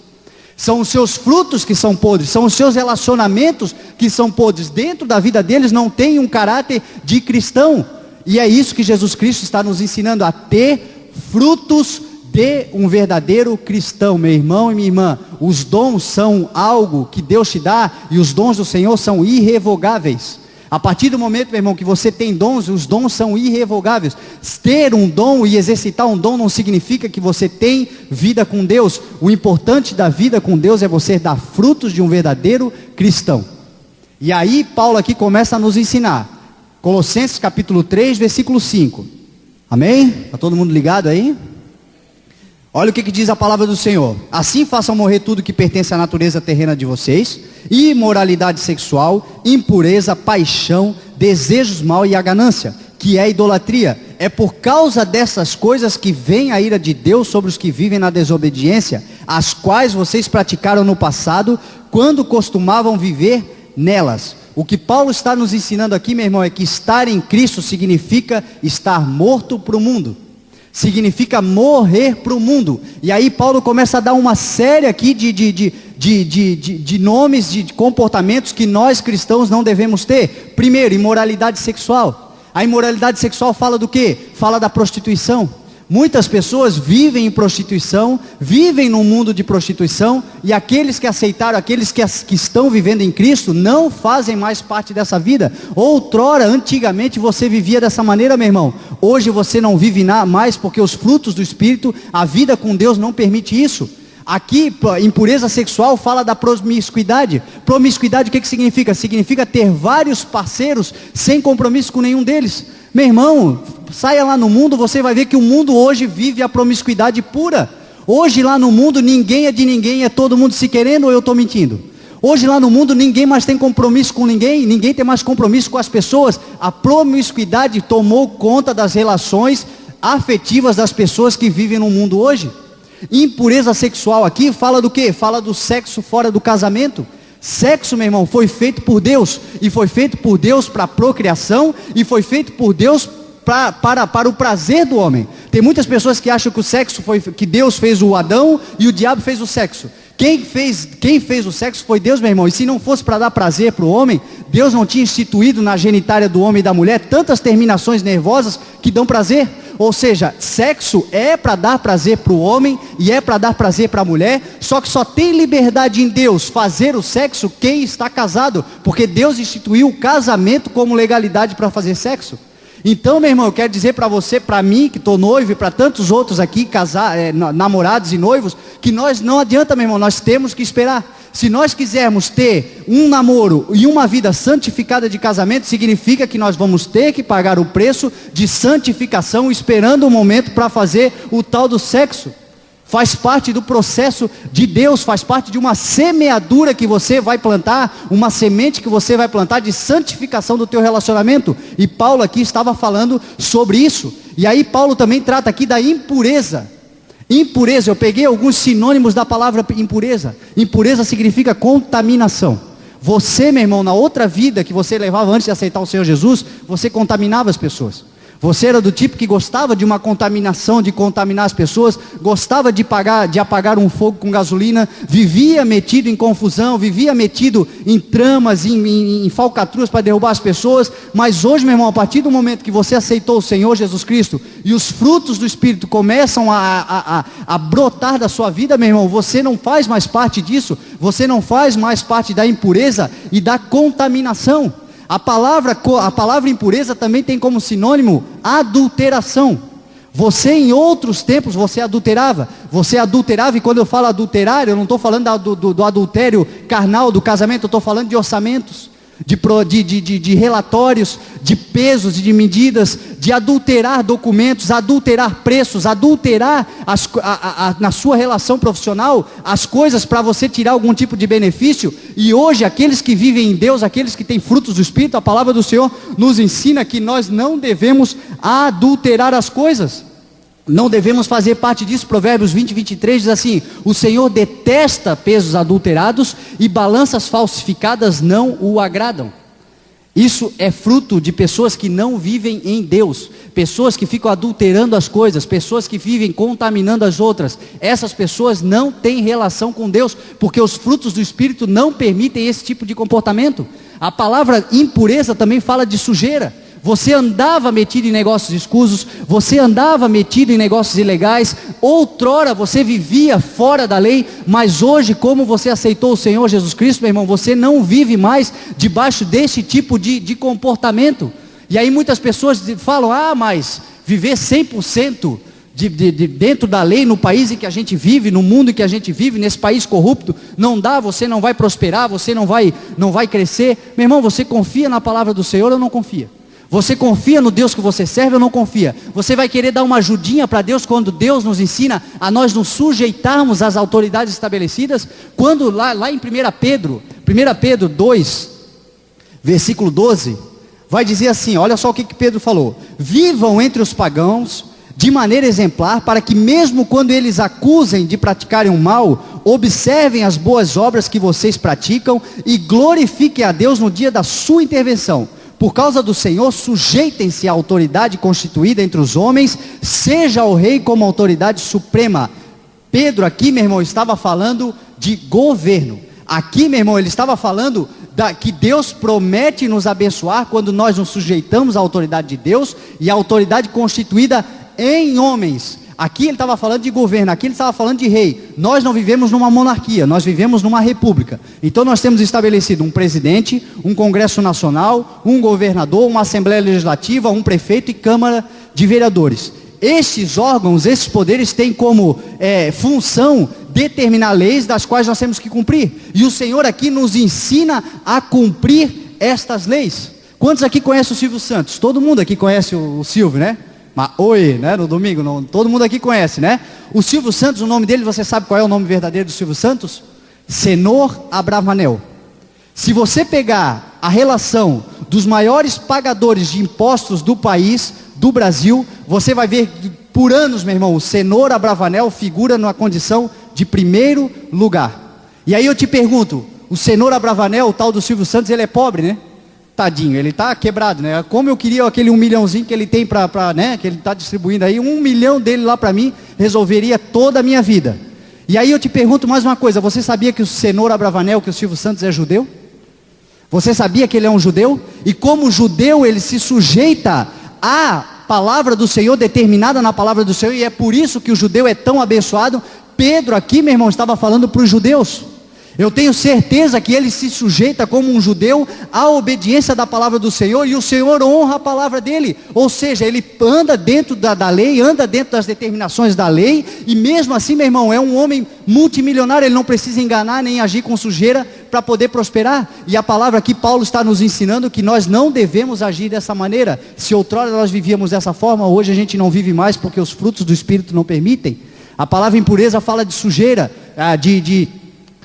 São os seus frutos que são podres, são os seus relacionamentos que são podres. Dentro da vida deles não tem um caráter de cristão. E é isso que Jesus Cristo está nos ensinando, a ter frutos de um verdadeiro cristão. Meu irmão e minha irmã, os dons são algo que Deus te dá, e os dons do Senhor são irrevogáveis. A partir do momento, meu irmão, que você tem dons, os dons são irrevogáveis. Ter um dom e exercitar um dom não significa que você tem vida com Deus. O importante da vida com Deus é você dar frutos de um verdadeiro cristão. E aí Paulo aqui começa a nos ensinar. Colossenses capítulo 3, versículo 5. Amém? Está todo mundo ligado aí? Olha o que diz a palavra do Senhor: assim façam morrer tudo que pertence à natureza terrena de vocês: imoralidade sexual, impureza, paixão, desejos maus e a ganância, que é a idolatria. É por causa dessas coisas que vem a ira de Deus sobre os que vivem na desobediência, as quais vocês praticaram no passado, quando costumavam viver nelas. O que Paulo está nos ensinando aqui, meu irmão, é que estar em Cristo significa estar morto para o mundo. Significa morrer para o mundo. E aí Paulo começa a dar uma série aqui de nomes, de comportamentos que nós cristãos não devemos ter. Primeiro, imoralidade sexual. A imoralidade sexual fala do quê? Fala da prostituição. Muitas pessoas vivem em prostituição, vivem num mundo de prostituição, e aqueles que aceitaram, aqueles que estão vivendo em Cristo, não fazem mais parte dessa vida. Outrora, antigamente, você vivia dessa maneira, meu irmão. Hoje você não vive mais, porque os frutos do Espírito, a vida com Deus não permite isso. Aqui, impureza sexual fala da promiscuidade. Promiscuidade, o que significa? Significa ter vários parceiros sem compromisso com nenhum deles. Meu irmão, saia lá no mundo, você vai ver que o mundo hoje vive a promiscuidade pura. Hoje lá no mundo ninguém é de ninguém, é todo mundo se querendo, ou eu estou mentindo? Hoje lá no mundo ninguém mais tem compromisso com ninguém, ninguém tem mais compromisso com as pessoas. A promiscuidade tomou conta das relações afetivas das pessoas que vivem no mundo hoje. Impureza sexual aqui fala do quê? Fala do sexo fora do casamento. Sexo, meu irmão, foi feito por Deus, e foi feito por Deus para procriação, e foi feito por Deus para o prazer do homem. Tem muitas pessoas que acham que o sexo foi, que Deus fez o Adão e o diabo fez o sexo. Quem fez o sexo foi Deus, meu irmão. E se não fosse para dar prazer para o homem, Deus não tinha instituído na genitália do homem e da mulher tantas terminações nervosas que dão prazer. Ou seja, sexo é para dar prazer para o homem e é para dar prazer para a mulher. Só que só tem liberdade em Deus fazer o sexo quem está casado, porque Deus instituiu o casamento como legalidade para fazer sexo. Então, meu irmão, eu quero dizer para você, para mim, que estou noivo, e para tantos outros aqui, namorados e noivos, que nós não adianta, meu irmão, nós temos que esperar. Se nós quisermos ter um namoro e uma vida santificada de casamento, significa que nós vamos ter que pagar o preço de santificação, esperando o momento para fazer o tal do sexo. Faz parte do processo de Deus, faz parte de uma semeadura que você vai plantar, uma semente que você vai plantar de santificação do teu relacionamento. E Paulo aqui estava falando sobre isso. E aí Paulo também trata aqui da impureza. Impureza, eu peguei alguns sinônimos da palavra impureza. Impureza significa contaminação. Você, meu irmão, na outra vida que você levava antes de aceitar o Senhor Jesus, você contaminava as pessoas. Você era do tipo que gostava de uma contaminação, de contaminar as pessoas, gostava de apagar um fogo com gasolina, vivia metido em confusão, vivia metido em tramas, em falcatruas para derrubar as pessoas. Mas hoje, meu irmão, a partir do momento que você aceitou o Senhor Jesus Cristo e os frutos do Espírito começam a brotar da sua vida, meu irmão, você não faz mais parte disso, você não faz mais parte da impureza e da contaminação. A palavra impureza também tem como sinônimo adulteração. Você em outros tempos você adulterava, e quando eu falo adulterar, eu não estou falando do adultério carnal do casamento, eu estou falando de orçamentos, de relatórios, de pesos e de medidas, de adulterar documentos, adulterar preços, adulterar na sua relação profissional as coisas para você tirar algum tipo de benefício. E hoje aqueles que vivem em Deus, aqueles que têm frutos do Espírito, a palavra do Senhor nos ensina que nós não devemos adulterar as coisas. Não devemos fazer parte disso. Provérbios 20, 23 diz assim: o Senhor detesta pesos adulterados e balanças falsificadas não o agradam. Isso é fruto de pessoas que não vivem em Deus, pessoas que ficam adulterando as coisas, pessoas que vivem contaminando as outras. Essas pessoas não têm relação com Deus, porque os frutos do Espírito não permitem esse tipo de comportamento. A palavra impureza também fala de sujeira. Você andava metido em negócios escusos, você andava metido em negócios ilegais, outrora você vivia fora da lei, mas hoje, como você aceitou o Senhor Jesus Cristo, meu irmão, você não vive mais debaixo desse tipo de comportamento. E aí muitas pessoas falam: mas viver 100% dentro da lei, no país em que a gente vive, no mundo em que a gente vive, nesse país corrupto, não dá, você não vai prosperar, você não vai crescer. Meu irmão, você confia na palavra do Senhor ou não confia? Você confia no Deus que você serve ou não confia? Você vai querer dar uma ajudinha para Deus quando Deus nos ensina a nós nos sujeitarmos às autoridades estabelecidas? Quando lá em 1 Pedro 2, versículo 12, vai dizer assim, olha só o que Pedro falou: vivam entre os pagãos de maneira exemplar, para que mesmo quando eles acusem de praticarem o mal, observem as boas obras que vocês praticam e glorifiquem a Deus no dia da sua intervenção. Por causa do Senhor, sujeitem-se à autoridade constituída entre os homens, seja o rei como autoridade suprema. Pedro aqui, meu irmão, estava falando de governo. Aqui, meu irmão, ele estava falando que Deus promete nos abençoar quando nós nos sujeitamos à autoridade de Deus e à autoridade constituída em homens. Aqui ele estava falando de governo, aqui ele estava falando de rei. Nós não vivemos numa monarquia, nós vivemos numa república. Então nós temos estabelecido um presidente, um congresso nacional, um governador, uma assembleia legislativa, um prefeito e câmara de vereadores. Estes órgãos, esses poderes têm como função determinar leis das quais nós temos que cumprir. E o Senhor aqui nos ensina a cumprir estas leis. Quantos aqui conhecem o Silvio Santos? Todo mundo aqui conhece o Silvio, né? Mas oi, né? No domingo, não, todo mundo aqui conhece, né? O Silvio Santos, o nome dele, você sabe qual é o nome verdadeiro do Silvio Santos? Senor Abravanel. Se você pegar a relação dos maiores pagadores de impostos do país, do Brasil, você vai ver que por anos, meu irmão, o Senor Abravanel figura na condição de primeiro lugar. E aí eu te pergunto, o Senor Abravanel, o tal do Silvio Santos, ele é pobre, né? Tadinho, ele está quebrado, né? Como eu queria aquele 1 milhãozinho que ele tem né? Que ele está distribuindo aí, 1 milhão dele lá para mim, resolveria toda a minha vida. E aí eu te pergunto mais uma coisa, você sabia que o Senor Abravanel, que o Silvio Santos é judeu? Você sabia que ele é um judeu? E como judeu ele se sujeita à palavra do Senhor, determinada na palavra do Senhor, e é por isso que o judeu é tão abençoado. Pedro aqui, meu irmão, estava falando para os judeus. Eu tenho certeza que ele se sujeita como um judeu à obediência da palavra do Senhor, e o Senhor honra a palavra dele, ou seja, ele anda dentro da lei, anda dentro das determinações da lei, e mesmo assim, meu irmão, é um homem multimilionário, ele não precisa enganar nem agir com sujeira para poder prosperar. E a palavra aqui, Paulo está nos ensinando que nós não devemos agir dessa maneira. Se outrora nós vivíamos dessa forma, hoje a gente não vive mais, porque os frutos do Espírito não permitem. A palavra impureza fala de sujeira,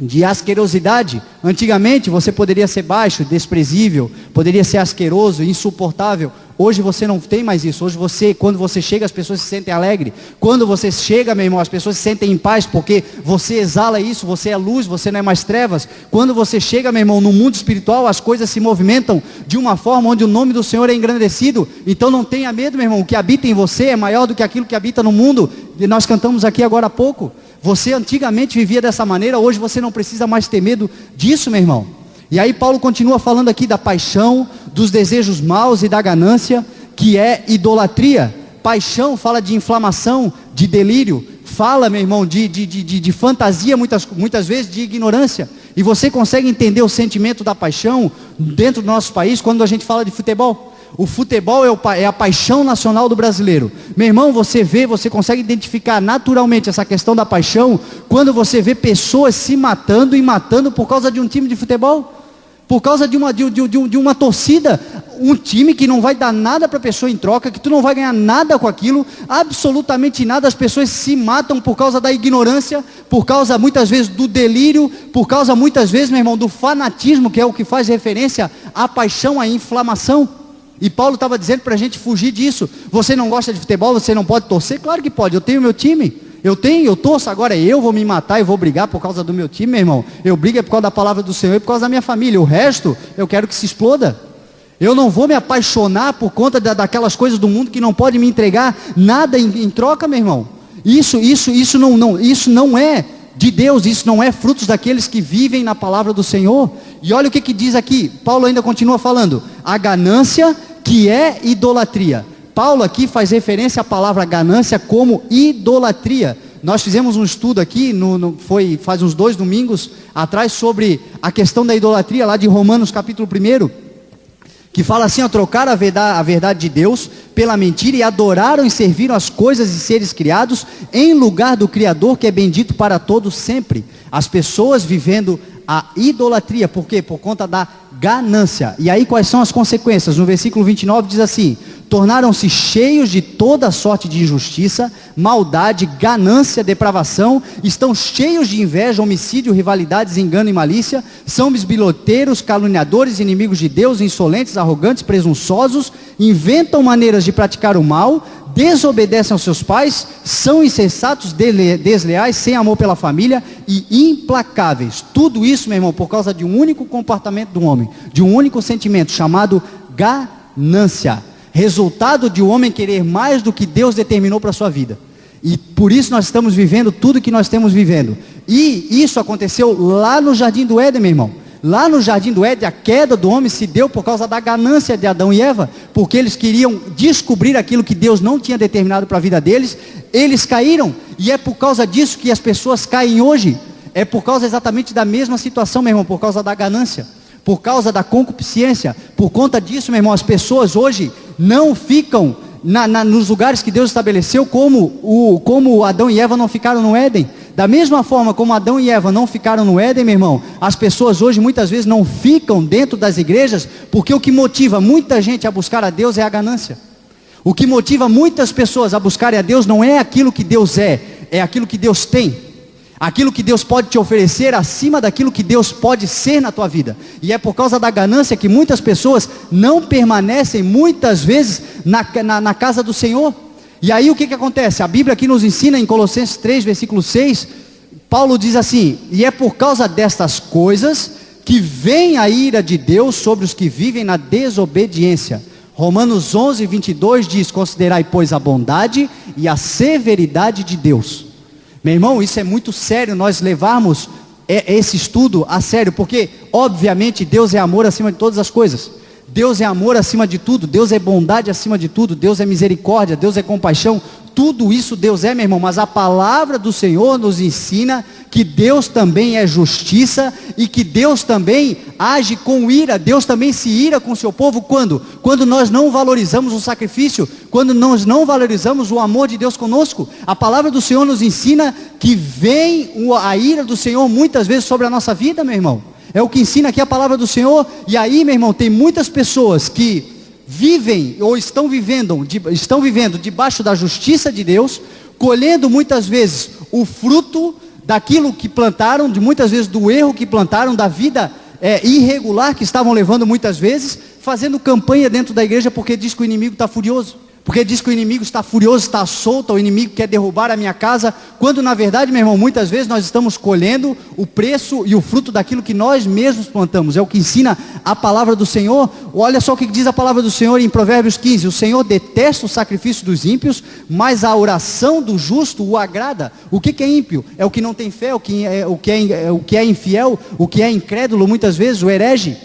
de asquerosidade. Antigamente você poderia ser baixo, desprezível, poderia ser asqueroso, insuportável. Hoje você não tem mais isso. Hoje você, quando você chega, as pessoas se sentem alegres. Quando você chega, meu irmão, as pessoas se sentem em paz, porque você exala isso, você é luz, você não é mais trevas. Quando você chega, meu irmão, no mundo espiritual, as coisas se movimentam de uma forma onde o nome do Senhor é engrandecido. Então não tenha medo, meu irmão, o que habita em você é maior do que aquilo que habita no mundo. E nós cantamos aqui agora há pouco. Você antigamente vivia dessa maneira, hoje você não precisa mais ter medo disso, meu irmão. E aí Paulo continua falando aqui da paixão, dos desejos maus e da ganância, que é idolatria. Paixão fala de inflamação, de delírio, fala, meu irmão, de fantasia, muitas vezes de ignorância. E você consegue entender o sentimento da paixão dentro do nosso país quando a gente fala de futebol? O futebol é a paixão nacional do brasileiro. Meu irmão, você consegue identificar naturalmente essa questão da paixão quando você vê pessoas se matando e matando por causa de um time de futebol, por causa de uma torcida, um time que não vai dar nada para a pessoa em troca, que tu não vai ganhar nada com aquilo, absolutamente nada. As pessoas se matam por causa da ignorância, por causa muitas vezes do delírio, por causa muitas vezes, meu irmão, do fanatismo, que é o que faz referência à paixão, à inflamação. E Paulo estava dizendo para a gente fugir disso. Você não gosta de futebol, você não pode torcer? Claro que pode, eu tenho meu time, eu torço, agora eu vou me matar e vou brigar por causa do meu time, meu irmão. Eu brigo por causa da palavra do Senhor e por causa da minha família. O resto, eu quero que se exploda. Eu não vou me apaixonar por conta daquelas coisas do mundo que não pode me entregar nada em troca, meu irmão. Isso não é de Deus, isso não é frutos daqueles que vivem na palavra do Senhor. E olha o que diz aqui, Paulo ainda continua falando, a ganância, que é idolatria. Paulo aqui faz referência à palavra ganância como idolatria. Nós fizemos um estudo aqui, faz uns 2 domingos atrás, sobre a questão da idolatria, lá de Romanos capítulo 1, que fala assim, trocar a verdade de Deus pela mentira, e adoraram e serviram as coisas e seres criados em lugar do Criador, que é bendito para todos sempre. As pessoas vivendo a idolatria, por quê? Por conta da ganância. E aí quais são as consequências? No versículo 29 diz assim, tornaram-se cheios de toda sorte de injustiça, maldade, ganância, depravação, estão cheios de inveja, homicídio, rivalidades, engano e malícia, são bisbilhoteiros, caluniadores, inimigos de Deus, insolentes, arrogantes, presunçosos, inventam maneiras de praticar o mal, desobedecem aos seus pais, são insensatos, desleais, sem amor pela família e implacáveis. Tudo isso, meu irmão, por causa de um único comportamento do homem, de um único sentimento chamado ganância, resultado de o homem querer mais do que Deus determinou para a sua vida. E por isso nós estamos vivendo tudo que nós estamos vivendo. E isso aconteceu lá no Jardim do Éden, meu irmão. Lá no Jardim do Éden, a queda do homem se deu por causa da ganância de Adão e Eva, porque eles queriam descobrir aquilo que Deus não tinha determinado para a vida deles. Eles caíram, e é por causa disso que as pessoas caem hoje. É por causa exatamente da mesma situação, meu irmão, por causa da ganância, por causa da concupiscência. Por conta disso, meu irmão, as pessoas hoje não ficam nos lugares que Deus estabeleceu, como Adão e Eva não ficaram no Éden. Da mesma forma como Adão e Eva não ficaram no Éden, meu irmão, as pessoas hoje muitas vezes não ficam dentro das igrejas, porque o que motiva muita gente a buscar a Deus é a ganância. O que motiva muitas pessoas a buscarem a Deus não é aquilo que Deus é aquilo que Deus tem. Aquilo que Deus pode te oferecer acima daquilo que Deus pode ser na tua vida. E é por causa da ganância que muitas pessoas não permanecem muitas vezes na casa do Senhor. E aí o que acontece? A Bíblia aqui nos ensina em Colossenses 3, versículo 6, Paulo diz assim: e é por causa destas coisas que vem a ira de Deus sobre os que vivem na desobediência. Romanos 11, 22 diz: considerai, pois, a bondade e a severidade de Deus. Meu irmão, isso é muito sério, nós levarmos esse estudo a sério, porque obviamente Deus é amor acima de todas as coisas. Deus é amor acima de tudo, Deus é bondade acima de tudo, Deus é misericórdia, Deus é compaixão, tudo isso Deus é, meu irmão. Mas a palavra do Senhor nos ensina que Deus também é justiça, e que Deus também age com ira. Deus também se ira com o seu povo, quando nós não valorizamos o sacrifício, quando nós não valorizamos o amor de Deus conosco. A palavra do Senhor nos ensina que vem a ira do Senhor muitas vezes sobre a nossa vida, meu irmão. É o que ensina aqui a palavra do Senhor. E aí, meu irmão, tem muitas pessoas que vivem ou estão vivendo debaixo da justiça de Deus, colhendo muitas vezes o fruto daquilo que plantaram, de muitas vezes do erro que plantaram, da vida irregular que estavam levando muitas vezes, fazendo campanha dentro da igreja, porque diz que o inimigo está furioso. Porque diz que o inimigo está furioso, está solto, o inimigo quer derrubar a minha casa, quando na verdade, meu irmão, muitas vezes nós estamos colhendo o preço e o fruto daquilo que nós mesmos plantamos. É o que ensina a palavra do Senhor. Olha só o que diz a palavra do Senhor em Provérbios 15: o Senhor detesta o sacrifício dos ímpios, mas a oração do justo o agrada. O que é ímpio? É o que não tem fé, o que é infiel, o que é incrédulo, muitas vezes o herege.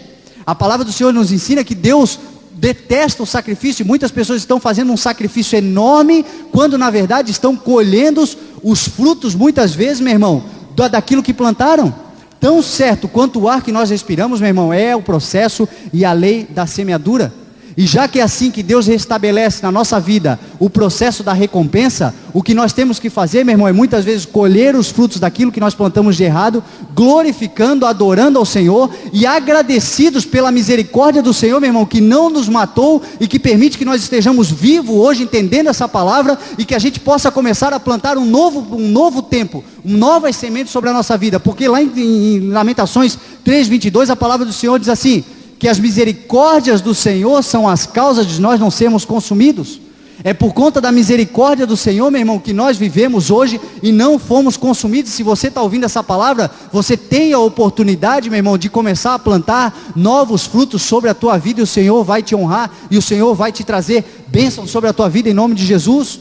A palavra do Senhor nos ensina que Deus detesta o sacrifício. Muitas pessoas estão fazendo um sacrifício enorme, quando na verdade estão colhendo os frutos, muitas vezes, meu irmão, daquilo que plantaram. Tão certo quanto o ar que nós respiramos, meu irmão, é o processo e a lei da semeadura. E já que é assim que Deus restabelece na nossa vida o processo da recompensa, o que nós temos que fazer, meu irmão, é muitas vezes colher os frutos daquilo que nós plantamos de errado, glorificando, adorando ao Senhor e agradecidos pela misericórdia do Senhor, meu irmão, que não nos matou e que permite que nós estejamos vivos hoje, entendendo essa palavra, e que a gente possa começar a plantar um novo tempo, novas sementes sobre a nossa vida. Porque lá em Lamentações 3:22, a palavra do Senhor diz assim: que as misericórdias do Senhor são as causas de nós não sermos consumidos. É por conta da misericórdia do Senhor, meu irmão, que nós vivemos hoje e não fomos consumidos. Se você está ouvindo essa palavra, você tem a oportunidade, meu irmão, de começar a plantar novos frutos sobre a tua vida, e o Senhor vai te honrar, e o Senhor vai te trazer bênção sobre a tua vida, em nome de Jesus.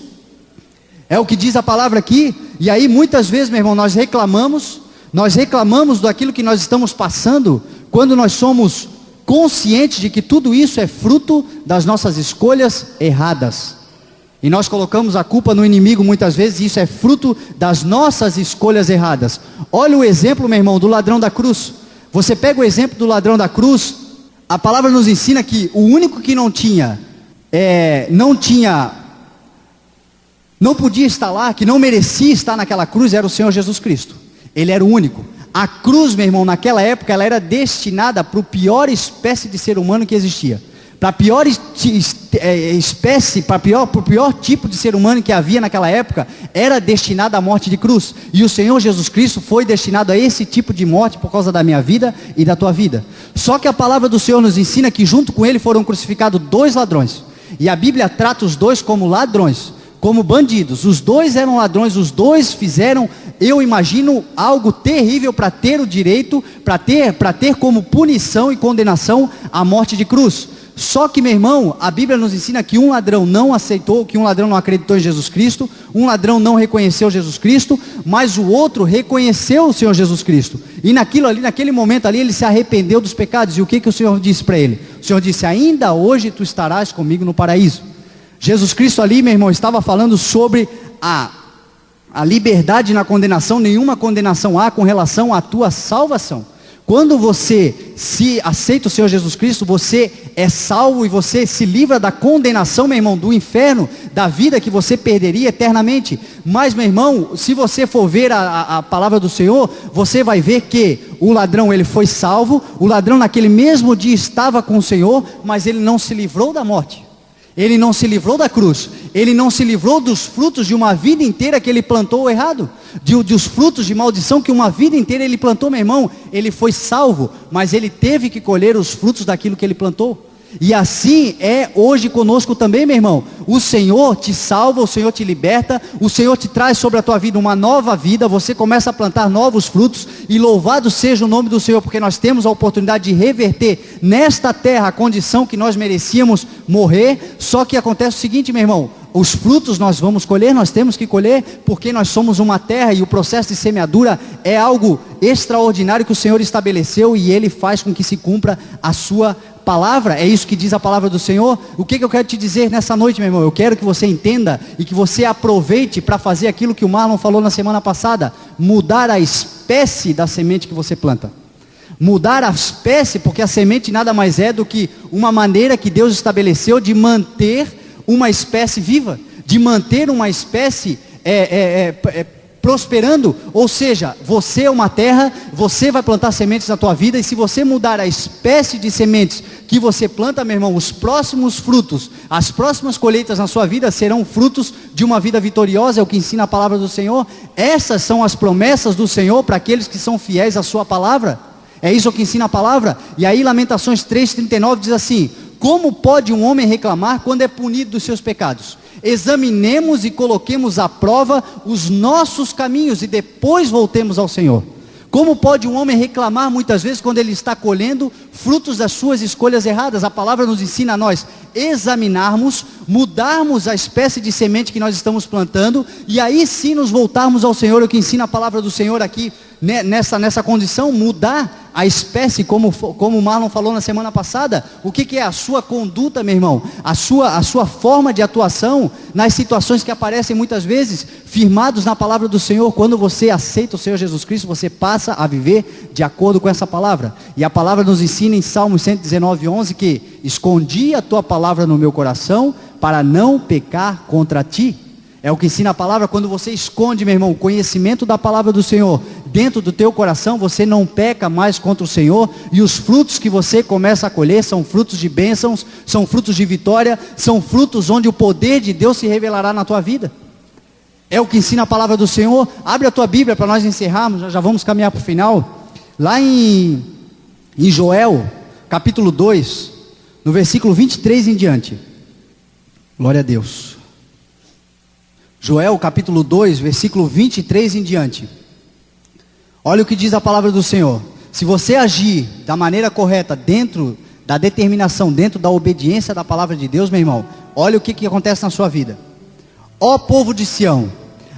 É o que diz a palavra aqui. E aí muitas vezes, meu irmão, nós reclamamos daquilo que nós estamos passando, quando nós somos conscientes de que tudo isso é fruto das nossas escolhas erradas. E nós colocamos a culpa no inimigo muitas vezes, e isso é fruto das nossas escolhas erradas. Olha o exemplo, meu irmão, do ladrão da cruz. Você pega o exemplo do ladrão da cruz. A palavra nos ensina que o único que não podia estar lá, que não merecia estar naquela cruz, era o Senhor Jesus Cristo. Ele era o único. A cruz, meu irmão, naquela época, ela era destinada para a pior espécie de ser humano que existia, para a pior espécie, para o pior tipo de ser humano que havia naquela época, era destinado à morte de cruz. E o Senhor Jesus Cristo foi destinado a esse tipo de morte por causa da minha vida e da tua vida. Só que a palavra do Senhor nos ensina que junto com ele foram crucificados 2 ladrões. E a Bíblia trata os 2 como ladrões, como bandidos. Os 2 eram ladrões, os 2 fizeram, eu imagino, algo terrível para ter o direito, para ter como punição e condenação a morte de cruz. Só que, meu irmão, a Bíblia nos ensina que um ladrão não aceitou, que um ladrão não acreditou em Jesus Cristo, um ladrão não reconheceu Jesus Cristo, mas o outro reconheceu o Senhor Jesus Cristo. E naquele momento ali, ele se arrependeu dos pecados. E o que o Senhor disse para ele? O Senhor disse: ainda hoje tu estarás comigo no paraíso. Jesus Cristo ali, meu irmão, estava falando sobre a liberdade na condenação. Nenhuma condenação há com relação à tua salvação. Quando você se aceita o Senhor Jesus Cristo, você é salvo e você se livra da condenação, meu irmão, do inferno, da vida que você perderia eternamente. Mas, meu irmão, se você for ver a palavra do Senhor, você vai ver que o ladrão, ele foi salvo, o ladrão naquele mesmo dia estava com o Senhor, mas ele não se livrou da morte. Ele não se livrou da cruz, ele não se livrou dos frutos de uma vida inteira que ele plantou errado, dos frutos de maldição que uma vida inteira ele plantou, meu irmão. Ele foi salvo, mas ele teve que colher os frutos daquilo que ele plantou. E assim é hoje conosco também, meu irmão. O Senhor te salva, o Senhor te liberta, o Senhor te traz sobre a tua vida uma nova vida, você começa a plantar novos frutos, e louvado seja o nome do Senhor, porque nós temos a oportunidade de reverter nesta terra a condição que nós merecíamos morrer. Só que acontece o seguinte, meu irmão, os frutos nós vamos colher, nós temos que colher, porque nós somos uma terra, e o processo de semeadura é algo extraordinário que o Senhor estabeleceu, e Ele faz com que se cumpra a sua palavra. É isso que diz a palavra do Senhor. O que eu quero te dizer nessa noite, meu irmão? Eu quero que você entenda e que você aproveite para fazer aquilo que o Marlon falou na semana passada: mudar a espécie da semente que você planta. Mudar a espécie, porque a semente nada mais é do que uma maneira que Deus estabeleceu de manter uma espécie viva, de manter uma espécie prosperando. Ou seja, você é uma terra, você vai plantar sementes na tua vida, e se você mudar a espécie de sementes que você planta, meu irmão, os próximos frutos, as próximas colheitas na sua vida serão frutos de uma vida vitoriosa. É o que ensina a palavra do Senhor. Essas são as promessas do Senhor para aqueles que são fiéis à sua palavra. É isso que ensina a palavra. E aí Lamentações 3:39 diz assim: como pode um homem reclamar quando é punido dos seus pecados? Examinemos e coloquemos à prova os nossos caminhos, e depois voltemos ao Senhor. Como pode um homem reclamar muitas vezes quando ele está colhendo frutos das suas escolhas erradas? A palavra nos ensina a nós examinarmos, mudarmos a espécie de semente que nós estamos plantando, e aí sim nos voltarmos ao Senhor. O que ensina a palavra do Senhor aqui, nessa condição, mudar a espécie, como o Marlon falou na semana passada. O que é a sua conduta, meu irmão? A sua forma de atuação nas situações que aparecem muitas vezes, firmados na palavra do Senhor. Quando você aceita o Senhor Jesus Cristo, você passa a viver de acordo com essa palavra. E a palavra nos ensina em Salmos 119:11 que: escondi a tua palavra no meu coração para não pecar contra ti. É o que ensina a palavra. Quando você esconde, meu irmão, o conhecimento da palavra do Senhor dentro do teu coração, você não peca mais contra o Senhor, e os frutos que você começa a colher são frutos de bênçãos, são frutos de vitória, são frutos onde o poder de Deus se revelará na tua vida. É o que ensina a palavra do Senhor. Abre a tua Bíblia para nós encerrarmos, já vamos caminhar para o final. Lá em Joel, capítulo 2, no versículo 23 em diante. Glória a Deus. Joel capítulo 2, versículo 23 em diante. Olha o que diz a palavra do Senhor. Se você agir da maneira correta, dentro da determinação, dentro da obediência da palavra de Deus, meu irmão, olha o que acontece na sua vida. Ó povo de Sião,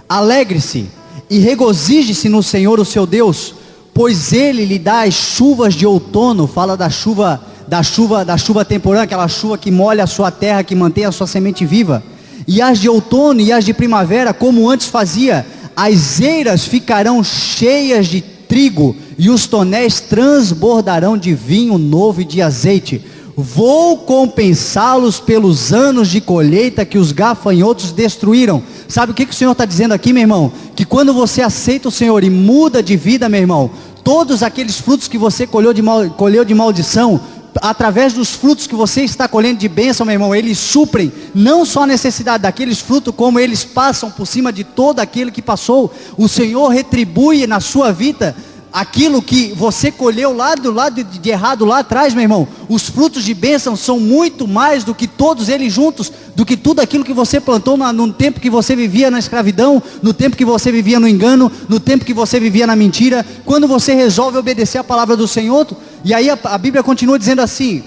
alegre-se e regozije-se no Senhor o seu Deus, pois Ele lhe dá as chuvas de outono. Fala da chuva temporânea, aquela chuva que molha a sua terra, que mantém a sua semente viva. E as de outono e as de primavera, como antes fazia. As eiras ficarão cheias de trigo, e os tonéis transbordarão de vinho novo e de azeite. Vou compensá-los pelos anos de colheita que os gafanhotos destruíram. Sabe o que o Senhor está dizendo aqui, meu irmão? Que quando você aceita o Senhor e muda de vida, meu irmão, todos aqueles frutos que você colheu de maldição, através dos frutos que você está colhendo de bênção, meu irmão, eles suprem não só a necessidade daqueles frutos, como eles passam por cima de todo aquele que passou. O Senhor retribui na sua vida aquilo que você colheu lá do lado de errado lá atrás, meu irmão. Os frutos de bênção são muito mais do que todos eles juntos, do que tudo aquilo que você plantou no tempo que você vivia na escravidão, no tempo que você vivia no engano, no tempo que você vivia na mentira. Quando você resolve obedecer a palavra do Senhor, e aí a Bíblia continua dizendo assim,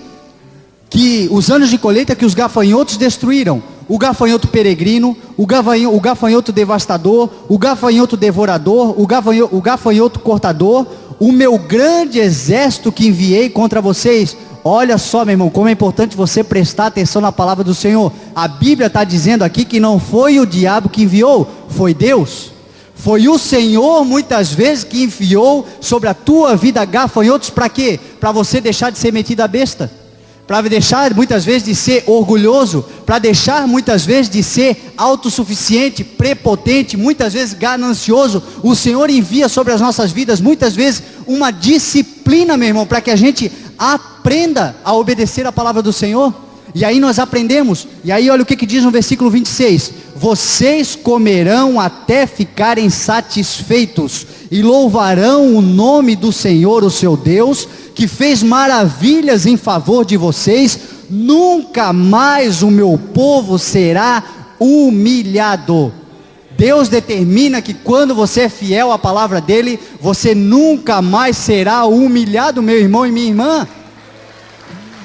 que os anos de colheita que os gafanhotos destruíram, o gafanhoto peregrino, o gafanhoto devastador, o gafanhoto devorador, o gafanhoto cortador, o meu grande exército que enviei contra vocês. Olha só, meu irmão, como é importante você prestar atenção na palavra do Senhor. A Bíblia está dizendo aqui que não foi o diabo que enviou, foi Deus. Foi o Senhor muitas vezes que enviou sobre a tua vida gafanhotos. Para quê? Para você deixar de ser metido a besta, para deixar muitas vezes de ser orgulhoso, para deixar muitas vezes de ser autossuficiente, prepotente, muitas vezes ganancioso. O Senhor envia sobre as nossas vidas muitas vezes uma disciplina, meu irmão, para que a gente aprenda a obedecer a palavra do Senhor. E aí nós aprendemos, e aí olha o que diz no versículo 26, vocês comerão até ficarem satisfeitos, e louvarão o nome do Senhor, o seu Deus, que fez maravilhas em favor de vocês. Nunca mais o meu povo será humilhado. Deus determina que quando você é fiel à palavra dele, você nunca mais será humilhado, meu irmão e minha irmã.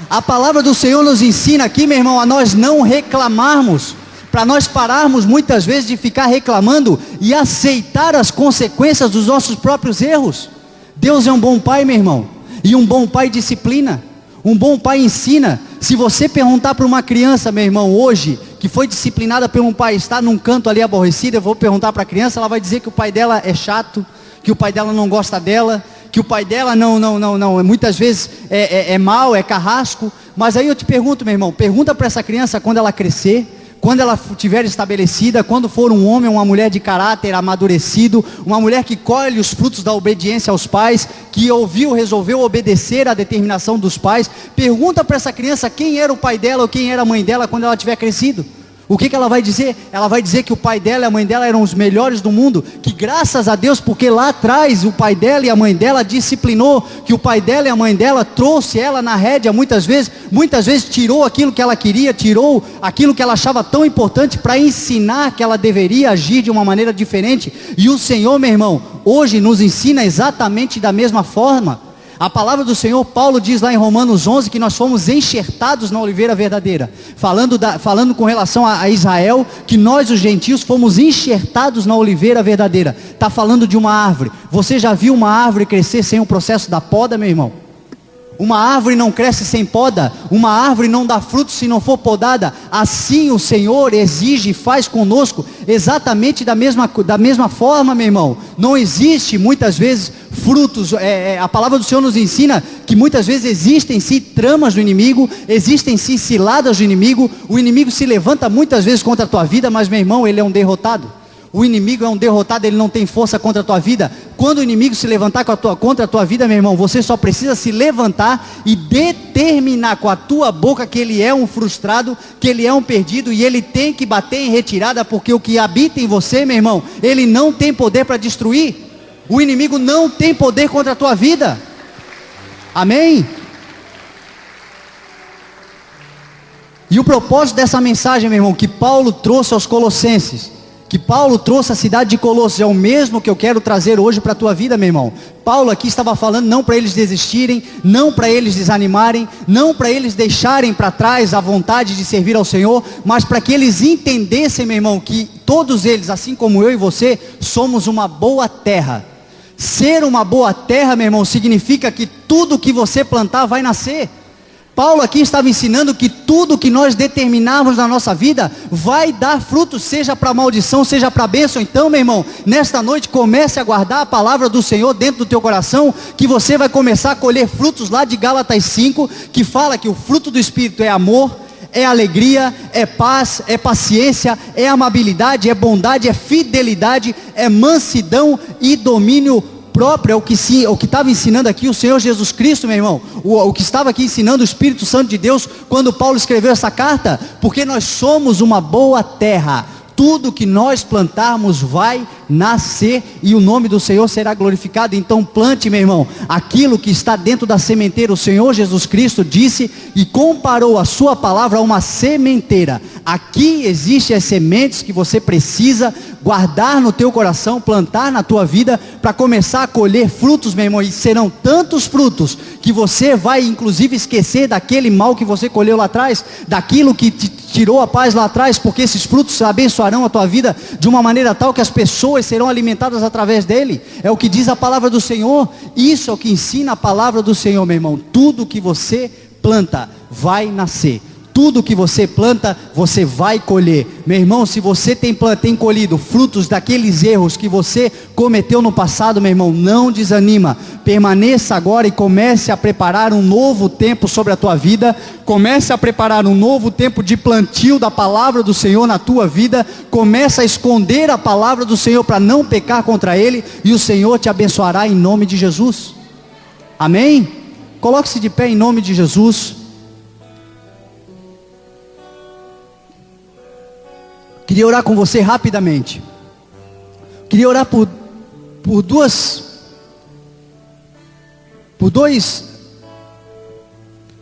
A palavra do Senhor nos ensina aqui, meu irmão, a nós não reclamarmos, para nós pararmos muitas vezes de ficar reclamando e aceitar as consequências dos nossos próprios erros. Deus é um bom pai, meu irmão, e um bom pai disciplina, um bom pai ensina. Se você perguntar para uma criança, meu irmão, hoje, que foi disciplinada por um pai, está num canto ali aborrecido, eu vou perguntar para a criança, ela vai dizer que o pai dela é chato, que o pai dela não gosta dela, que o pai dela não, muitas vezes é mau, é carrasco. Mas aí eu te pergunto, meu irmão, pergunta para essa criança quando ela crescer, quando ela estiver estabelecida, quando for um homem ou uma mulher de caráter amadurecido, uma mulher que colhe os frutos da obediência aos pais, que resolveu obedecer à determinação dos pais, pergunta para essa criança quem era o pai dela ou quem era a mãe dela quando ela tiver crescido. O que ela vai dizer? Ela vai dizer que o pai dela e a mãe dela eram os melhores do mundo, que graças a Deus, porque lá atrás o pai dela e a mãe dela disciplinou, que o pai dela e a mãe dela trouxe ela na rédea muitas vezes tirou aquilo que ela queria, tirou aquilo que ela achava tão importante para ensinar que ela deveria agir de uma maneira diferente. E o Senhor, meu irmão, hoje nos ensina exatamente da mesma forma. A palavra do Senhor, Paulo diz lá em Romanos 11, que nós fomos enxertados na oliveira verdadeira, falando com relação a Israel, que nós os gentios fomos enxertados na oliveira verdadeira. Está falando de uma árvore. Você já viu uma árvore crescer sem o processo da poda, meu irmão? Uma árvore não cresce sem poda, uma árvore não dá fruto se não for podada. Assim o Senhor exige e faz conosco exatamente da mesma forma, meu irmão. Não existe muitas vezes frutos, a palavra do Senhor nos ensina que muitas vezes existem sim tramas do inimigo, existem sim ciladas do inimigo. O inimigo se levanta muitas vezes contra a tua vida, mas meu irmão, ele é um derrotado. O inimigo é um derrotado, ele não tem força contra a tua vida. Quando o inimigo se levantar contra a tua vida, meu irmão, você só precisa se levantar e determinar com a tua boca que ele é um frustrado, que ele é um perdido, e ele tem que bater em retirada, porque o que habita em você, meu irmão, ele não tem poder para destruir. O inimigo não tem poder contra a tua vida. Amém? E o propósito dessa mensagem, meu irmão, que Paulo trouxe aos Colossenses, que Paulo trouxe à cidade de Colossos, é o mesmo que eu quero trazer hoje para a tua vida, meu irmão. Paulo aqui estava falando não para eles desistirem, não para eles desanimarem, não para eles deixarem para trás a vontade de servir ao Senhor, mas para que eles entendessem, meu irmão, que todos eles, assim como eu e você, somos uma boa terra. Ser uma boa terra, meu irmão, significa que tudo que você plantar vai nascer. Paulo aqui estava ensinando que tudo que nós determinarmos na nossa vida vai dar fruto, seja para maldição, seja para bênção. Então, meu irmão, nesta noite comece a guardar a palavra do Senhor dentro do teu coração, que você vai começar a colher frutos lá de Gálatas 5, que fala que o fruto do Espírito é amor, é alegria, é paz, é paciência, é amabilidade, é bondade, é fidelidade, é mansidão e domínio próprio é o que estava ensinando aqui o Senhor Jesus Cristo, meu irmão. O que estava aqui ensinando o Espírito Santo de Deus quando Paulo escreveu essa carta, porque nós somos uma boa terra. Tudo que nós plantarmos vai nascer e o nome do Senhor será glorificado. Então plante, meu irmão, aquilo que está dentro da sementeira. O Senhor Jesus Cristo disse e comparou a sua palavra a uma sementeira. Aqui existem as sementes que você precisa guardar no teu coração, plantar na tua vida, para começar a colher frutos, meu irmão, e serão tantos frutos, que você vai inclusive esquecer daquele mal que você colheu lá atrás, daquilo que te tirou a paz lá atrás, porque esses frutos abençoarão a tua vida, de uma maneira tal que as pessoas serão alimentadas através dele. É o que diz a palavra do Senhor, isso é o que ensina a palavra do Senhor, meu irmão. Tudo que você planta, vai nascer. Tudo que você planta, você vai colher. Meu irmão, se você tem colhido frutos daqueles erros que você cometeu no passado, meu irmão, não desanima. Permaneça agora e comece a preparar um novo tempo sobre a tua vida. Comece a preparar um novo tempo de plantio da palavra do Senhor na tua vida. Comece a esconder a palavra do Senhor para não pecar contra Ele. E o Senhor te abençoará em nome de Jesus. Amém? Coloque-se de pé em nome de Jesus. Queria orar com você rapidamente. Queria orar por dois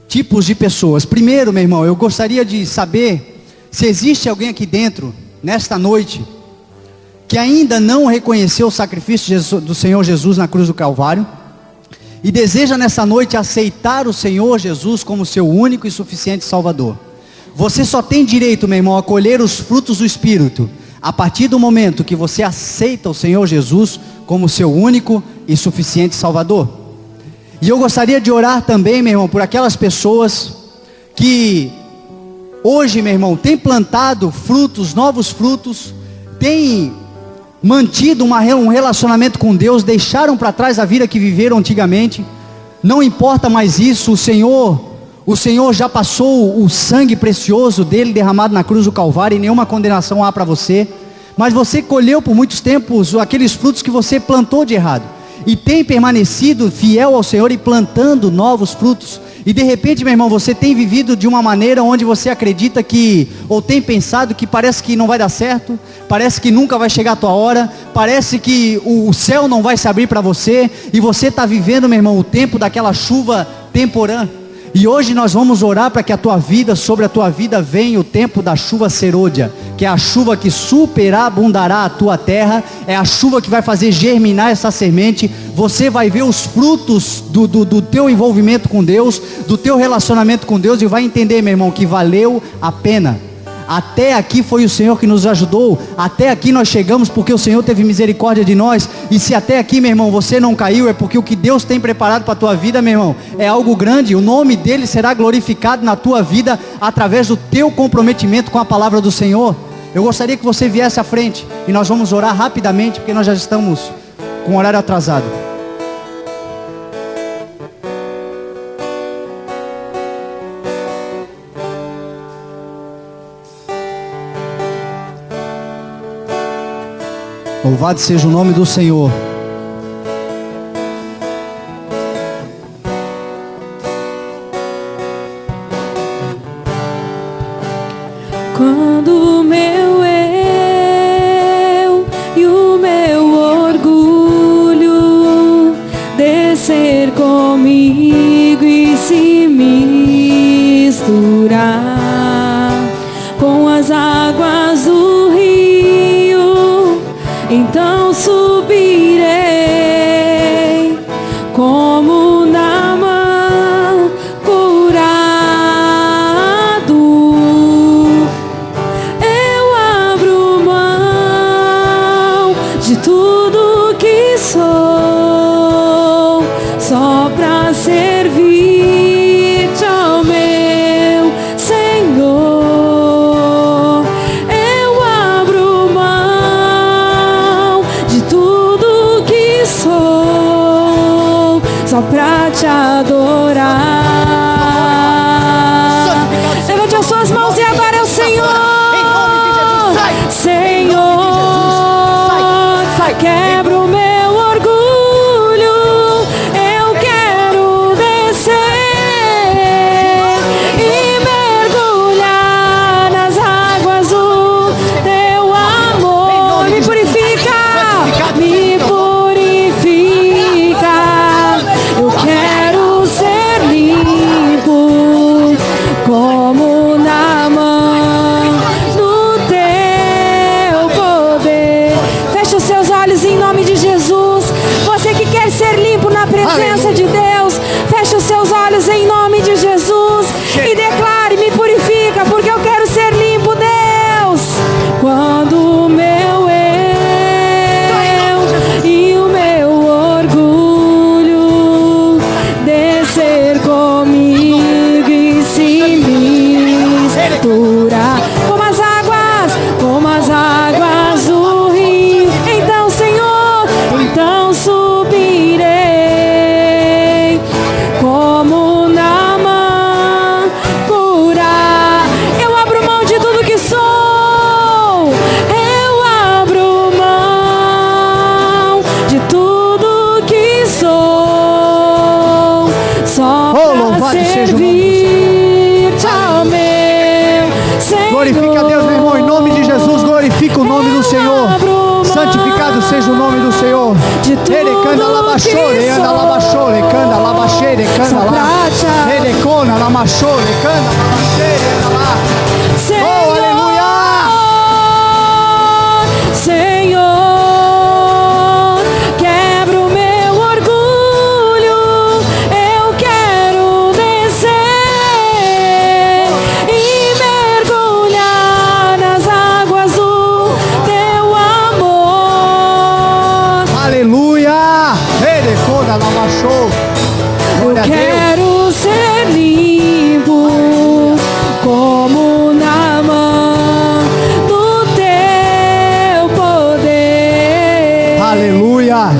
tipos de pessoas. Primeiro, meu irmão, eu gostaria de saber se existe alguém aqui dentro, nesta noite, que ainda não reconheceu o sacrifício do Senhor Jesus na cruz do Calvário, e deseja nessa noite aceitar o Senhor Jesus como seu único e suficiente Salvador. Você só tem direito, meu irmão, a colher os frutos do Espírito a partir do momento que você aceita o Senhor Jesus como seu único e suficiente Salvador. E eu gostaria de orar também, meu irmão, por aquelas pessoas que hoje, meu irmão, têm plantado frutos, novos frutos, têm mantido um relacionamento com Deus, deixaram para trás a vida que viveram antigamente. Não importa mais isso, o Senhor já passou o sangue precioso dele derramado na cruz do Calvário, e nenhuma condenação há para você. Mas você colheu por muitos tempos aqueles frutos que você plantou de errado, e tem permanecido fiel ao Senhor e plantando novos frutos. E de repente, meu irmão, você tem vivido de uma maneira onde você acredita que, ou tem pensado que parece que não vai dar certo, parece que nunca vai chegar a tua hora, parece que o céu não vai se abrir para você, e você está vivendo, meu irmão, o tempo daquela chuva temporã. E hoje nós vamos orar para que sobre a tua vida venha o tempo da chuva serôdia, que é a chuva que superabundará a tua terra, é a chuva que vai fazer germinar essa semente. Você vai ver os frutos do teu envolvimento com Deus, do teu relacionamento com Deus, e vai entender, meu irmão, que valeu a pena. Até aqui foi o Senhor que nos ajudou, até aqui nós chegamos porque o Senhor teve misericórdia de nós. E se até aqui, meu irmão, você não caiu, é porque o que Deus tem preparado para a tua vida, meu irmão, é algo grande. O nome dele será glorificado na tua vida, através do teu comprometimento com a palavra do Senhor. Eu gostaria que você viesse à frente, e nós vamos orar rapidamente, porque nós já estamos com o horário atrasado. Louvado seja o nome do Senhor. Quando o meu eu e o meu orgulho descer comigo e se misturar com as águas do rio, então subirei como Naamã curado. Eu seja o nome do Senhor. servir-te, ó meu Senhor. Glorifica a Deus, meu irmão, em nome de Jesus, glorifica o nome do Senhor. Santificado seja o nome do Senhor. Ele canta labachore, anda labachore, canta labaxere, canta lá. Ele cona labachore, canta labaxere, anda lá. Oh, aleluia! Senhor, quebra o meu orgulho, eu quero descer e mergulhar nas águas do teu amor. Aleluia! Ele cona labachore. Glória a Deus. Quero ser limpo como na mão do teu poder. Aleluia!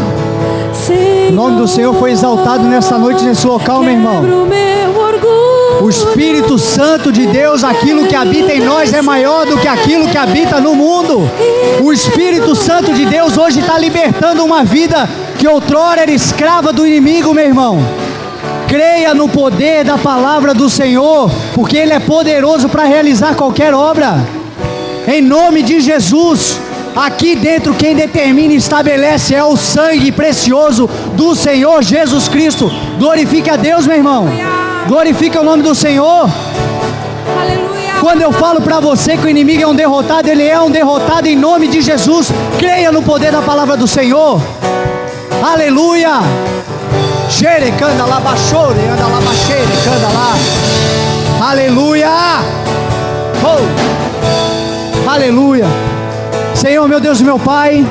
O nome do Senhor foi exaltado nessa noite, nesse local, meu irmão. Quebra o meu orgulho. O Espírito Santo de Deus, aquilo que habita em nós é maior do que aquilo que habita no mundo. O Espírito Santo de Deus hoje está libertando uma vida que outrora era escrava do inimigo, meu irmão. Creia no poder da palavra do Senhor, porque Ele é poderoso para realizar qualquer obra. Em nome de Jesus, aqui dentro quem determina e estabelece é o sangue precioso do Senhor Jesus Cristo. Glorifique a Deus, meu irmão. Glorifique o nome do Senhor. Aleluia. Quando eu falo para você que o inimigo é um derrotado, ele é um derrotado em nome de Jesus. Creia no poder da palavra do Senhor. Aleluia. Xere, canda lá, baixore, anda lá, baixere, canda lá. Aleluia. Oh. Aleluia. Senhor, meu Deus e meu Pai,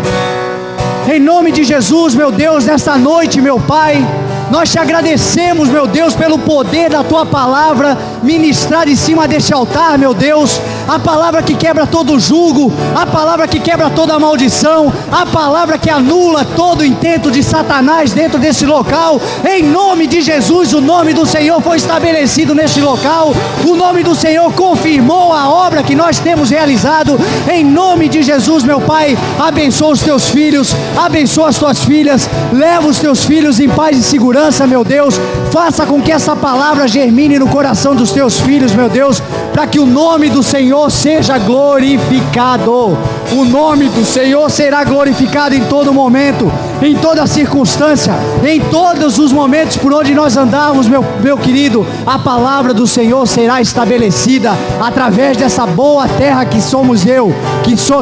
em nome de Jesus, meu Deus, nesta noite, meu Pai, nós te agradecemos, meu Deus, pelo poder da tua palavra ministrada em cima deste altar, meu Deus. A palavra que quebra todo jugo, a palavra que quebra toda maldição, a palavra que anula todo intento de Satanás dentro desse local. Em nome de Jesus, o nome do Senhor foi estabelecido neste local. O nome do Senhor confirmou a obra que nós temos realizado. Em nome de Jesus, meu Pai, abençoa os teus filhos, abençoa as tuas filhas, leva os teus filhos em paz e segurança, meu Deus. Faça com que essa palavra germine no coração dos teus filhos, meu Deus, para que o nome do Senhor seja glorificado. O nome do Senhor será glorificado em todo momento, em toda circunstância, em todos os momentos por onde nós andarmos, meu querido. A palavra do Senhor será estabelecida através dessa boa terra que somos eu,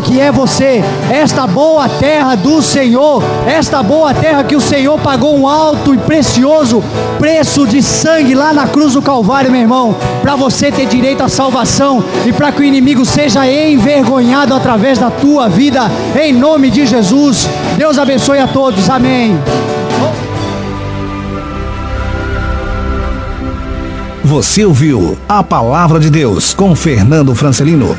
que é você. Esta boa terra do Senhor, esta boa terra que o Senhor pagou um alto e precioso preço de sangue lá na cruz do Calvário, meu irmão, para você ter direito à salvação e para que o inimigo seja envergonhado através da tua vida, em nome de Jesus. Deus abençoe a todos, amém. Você ouviu a Palavra de Deus com Fernando Francelino.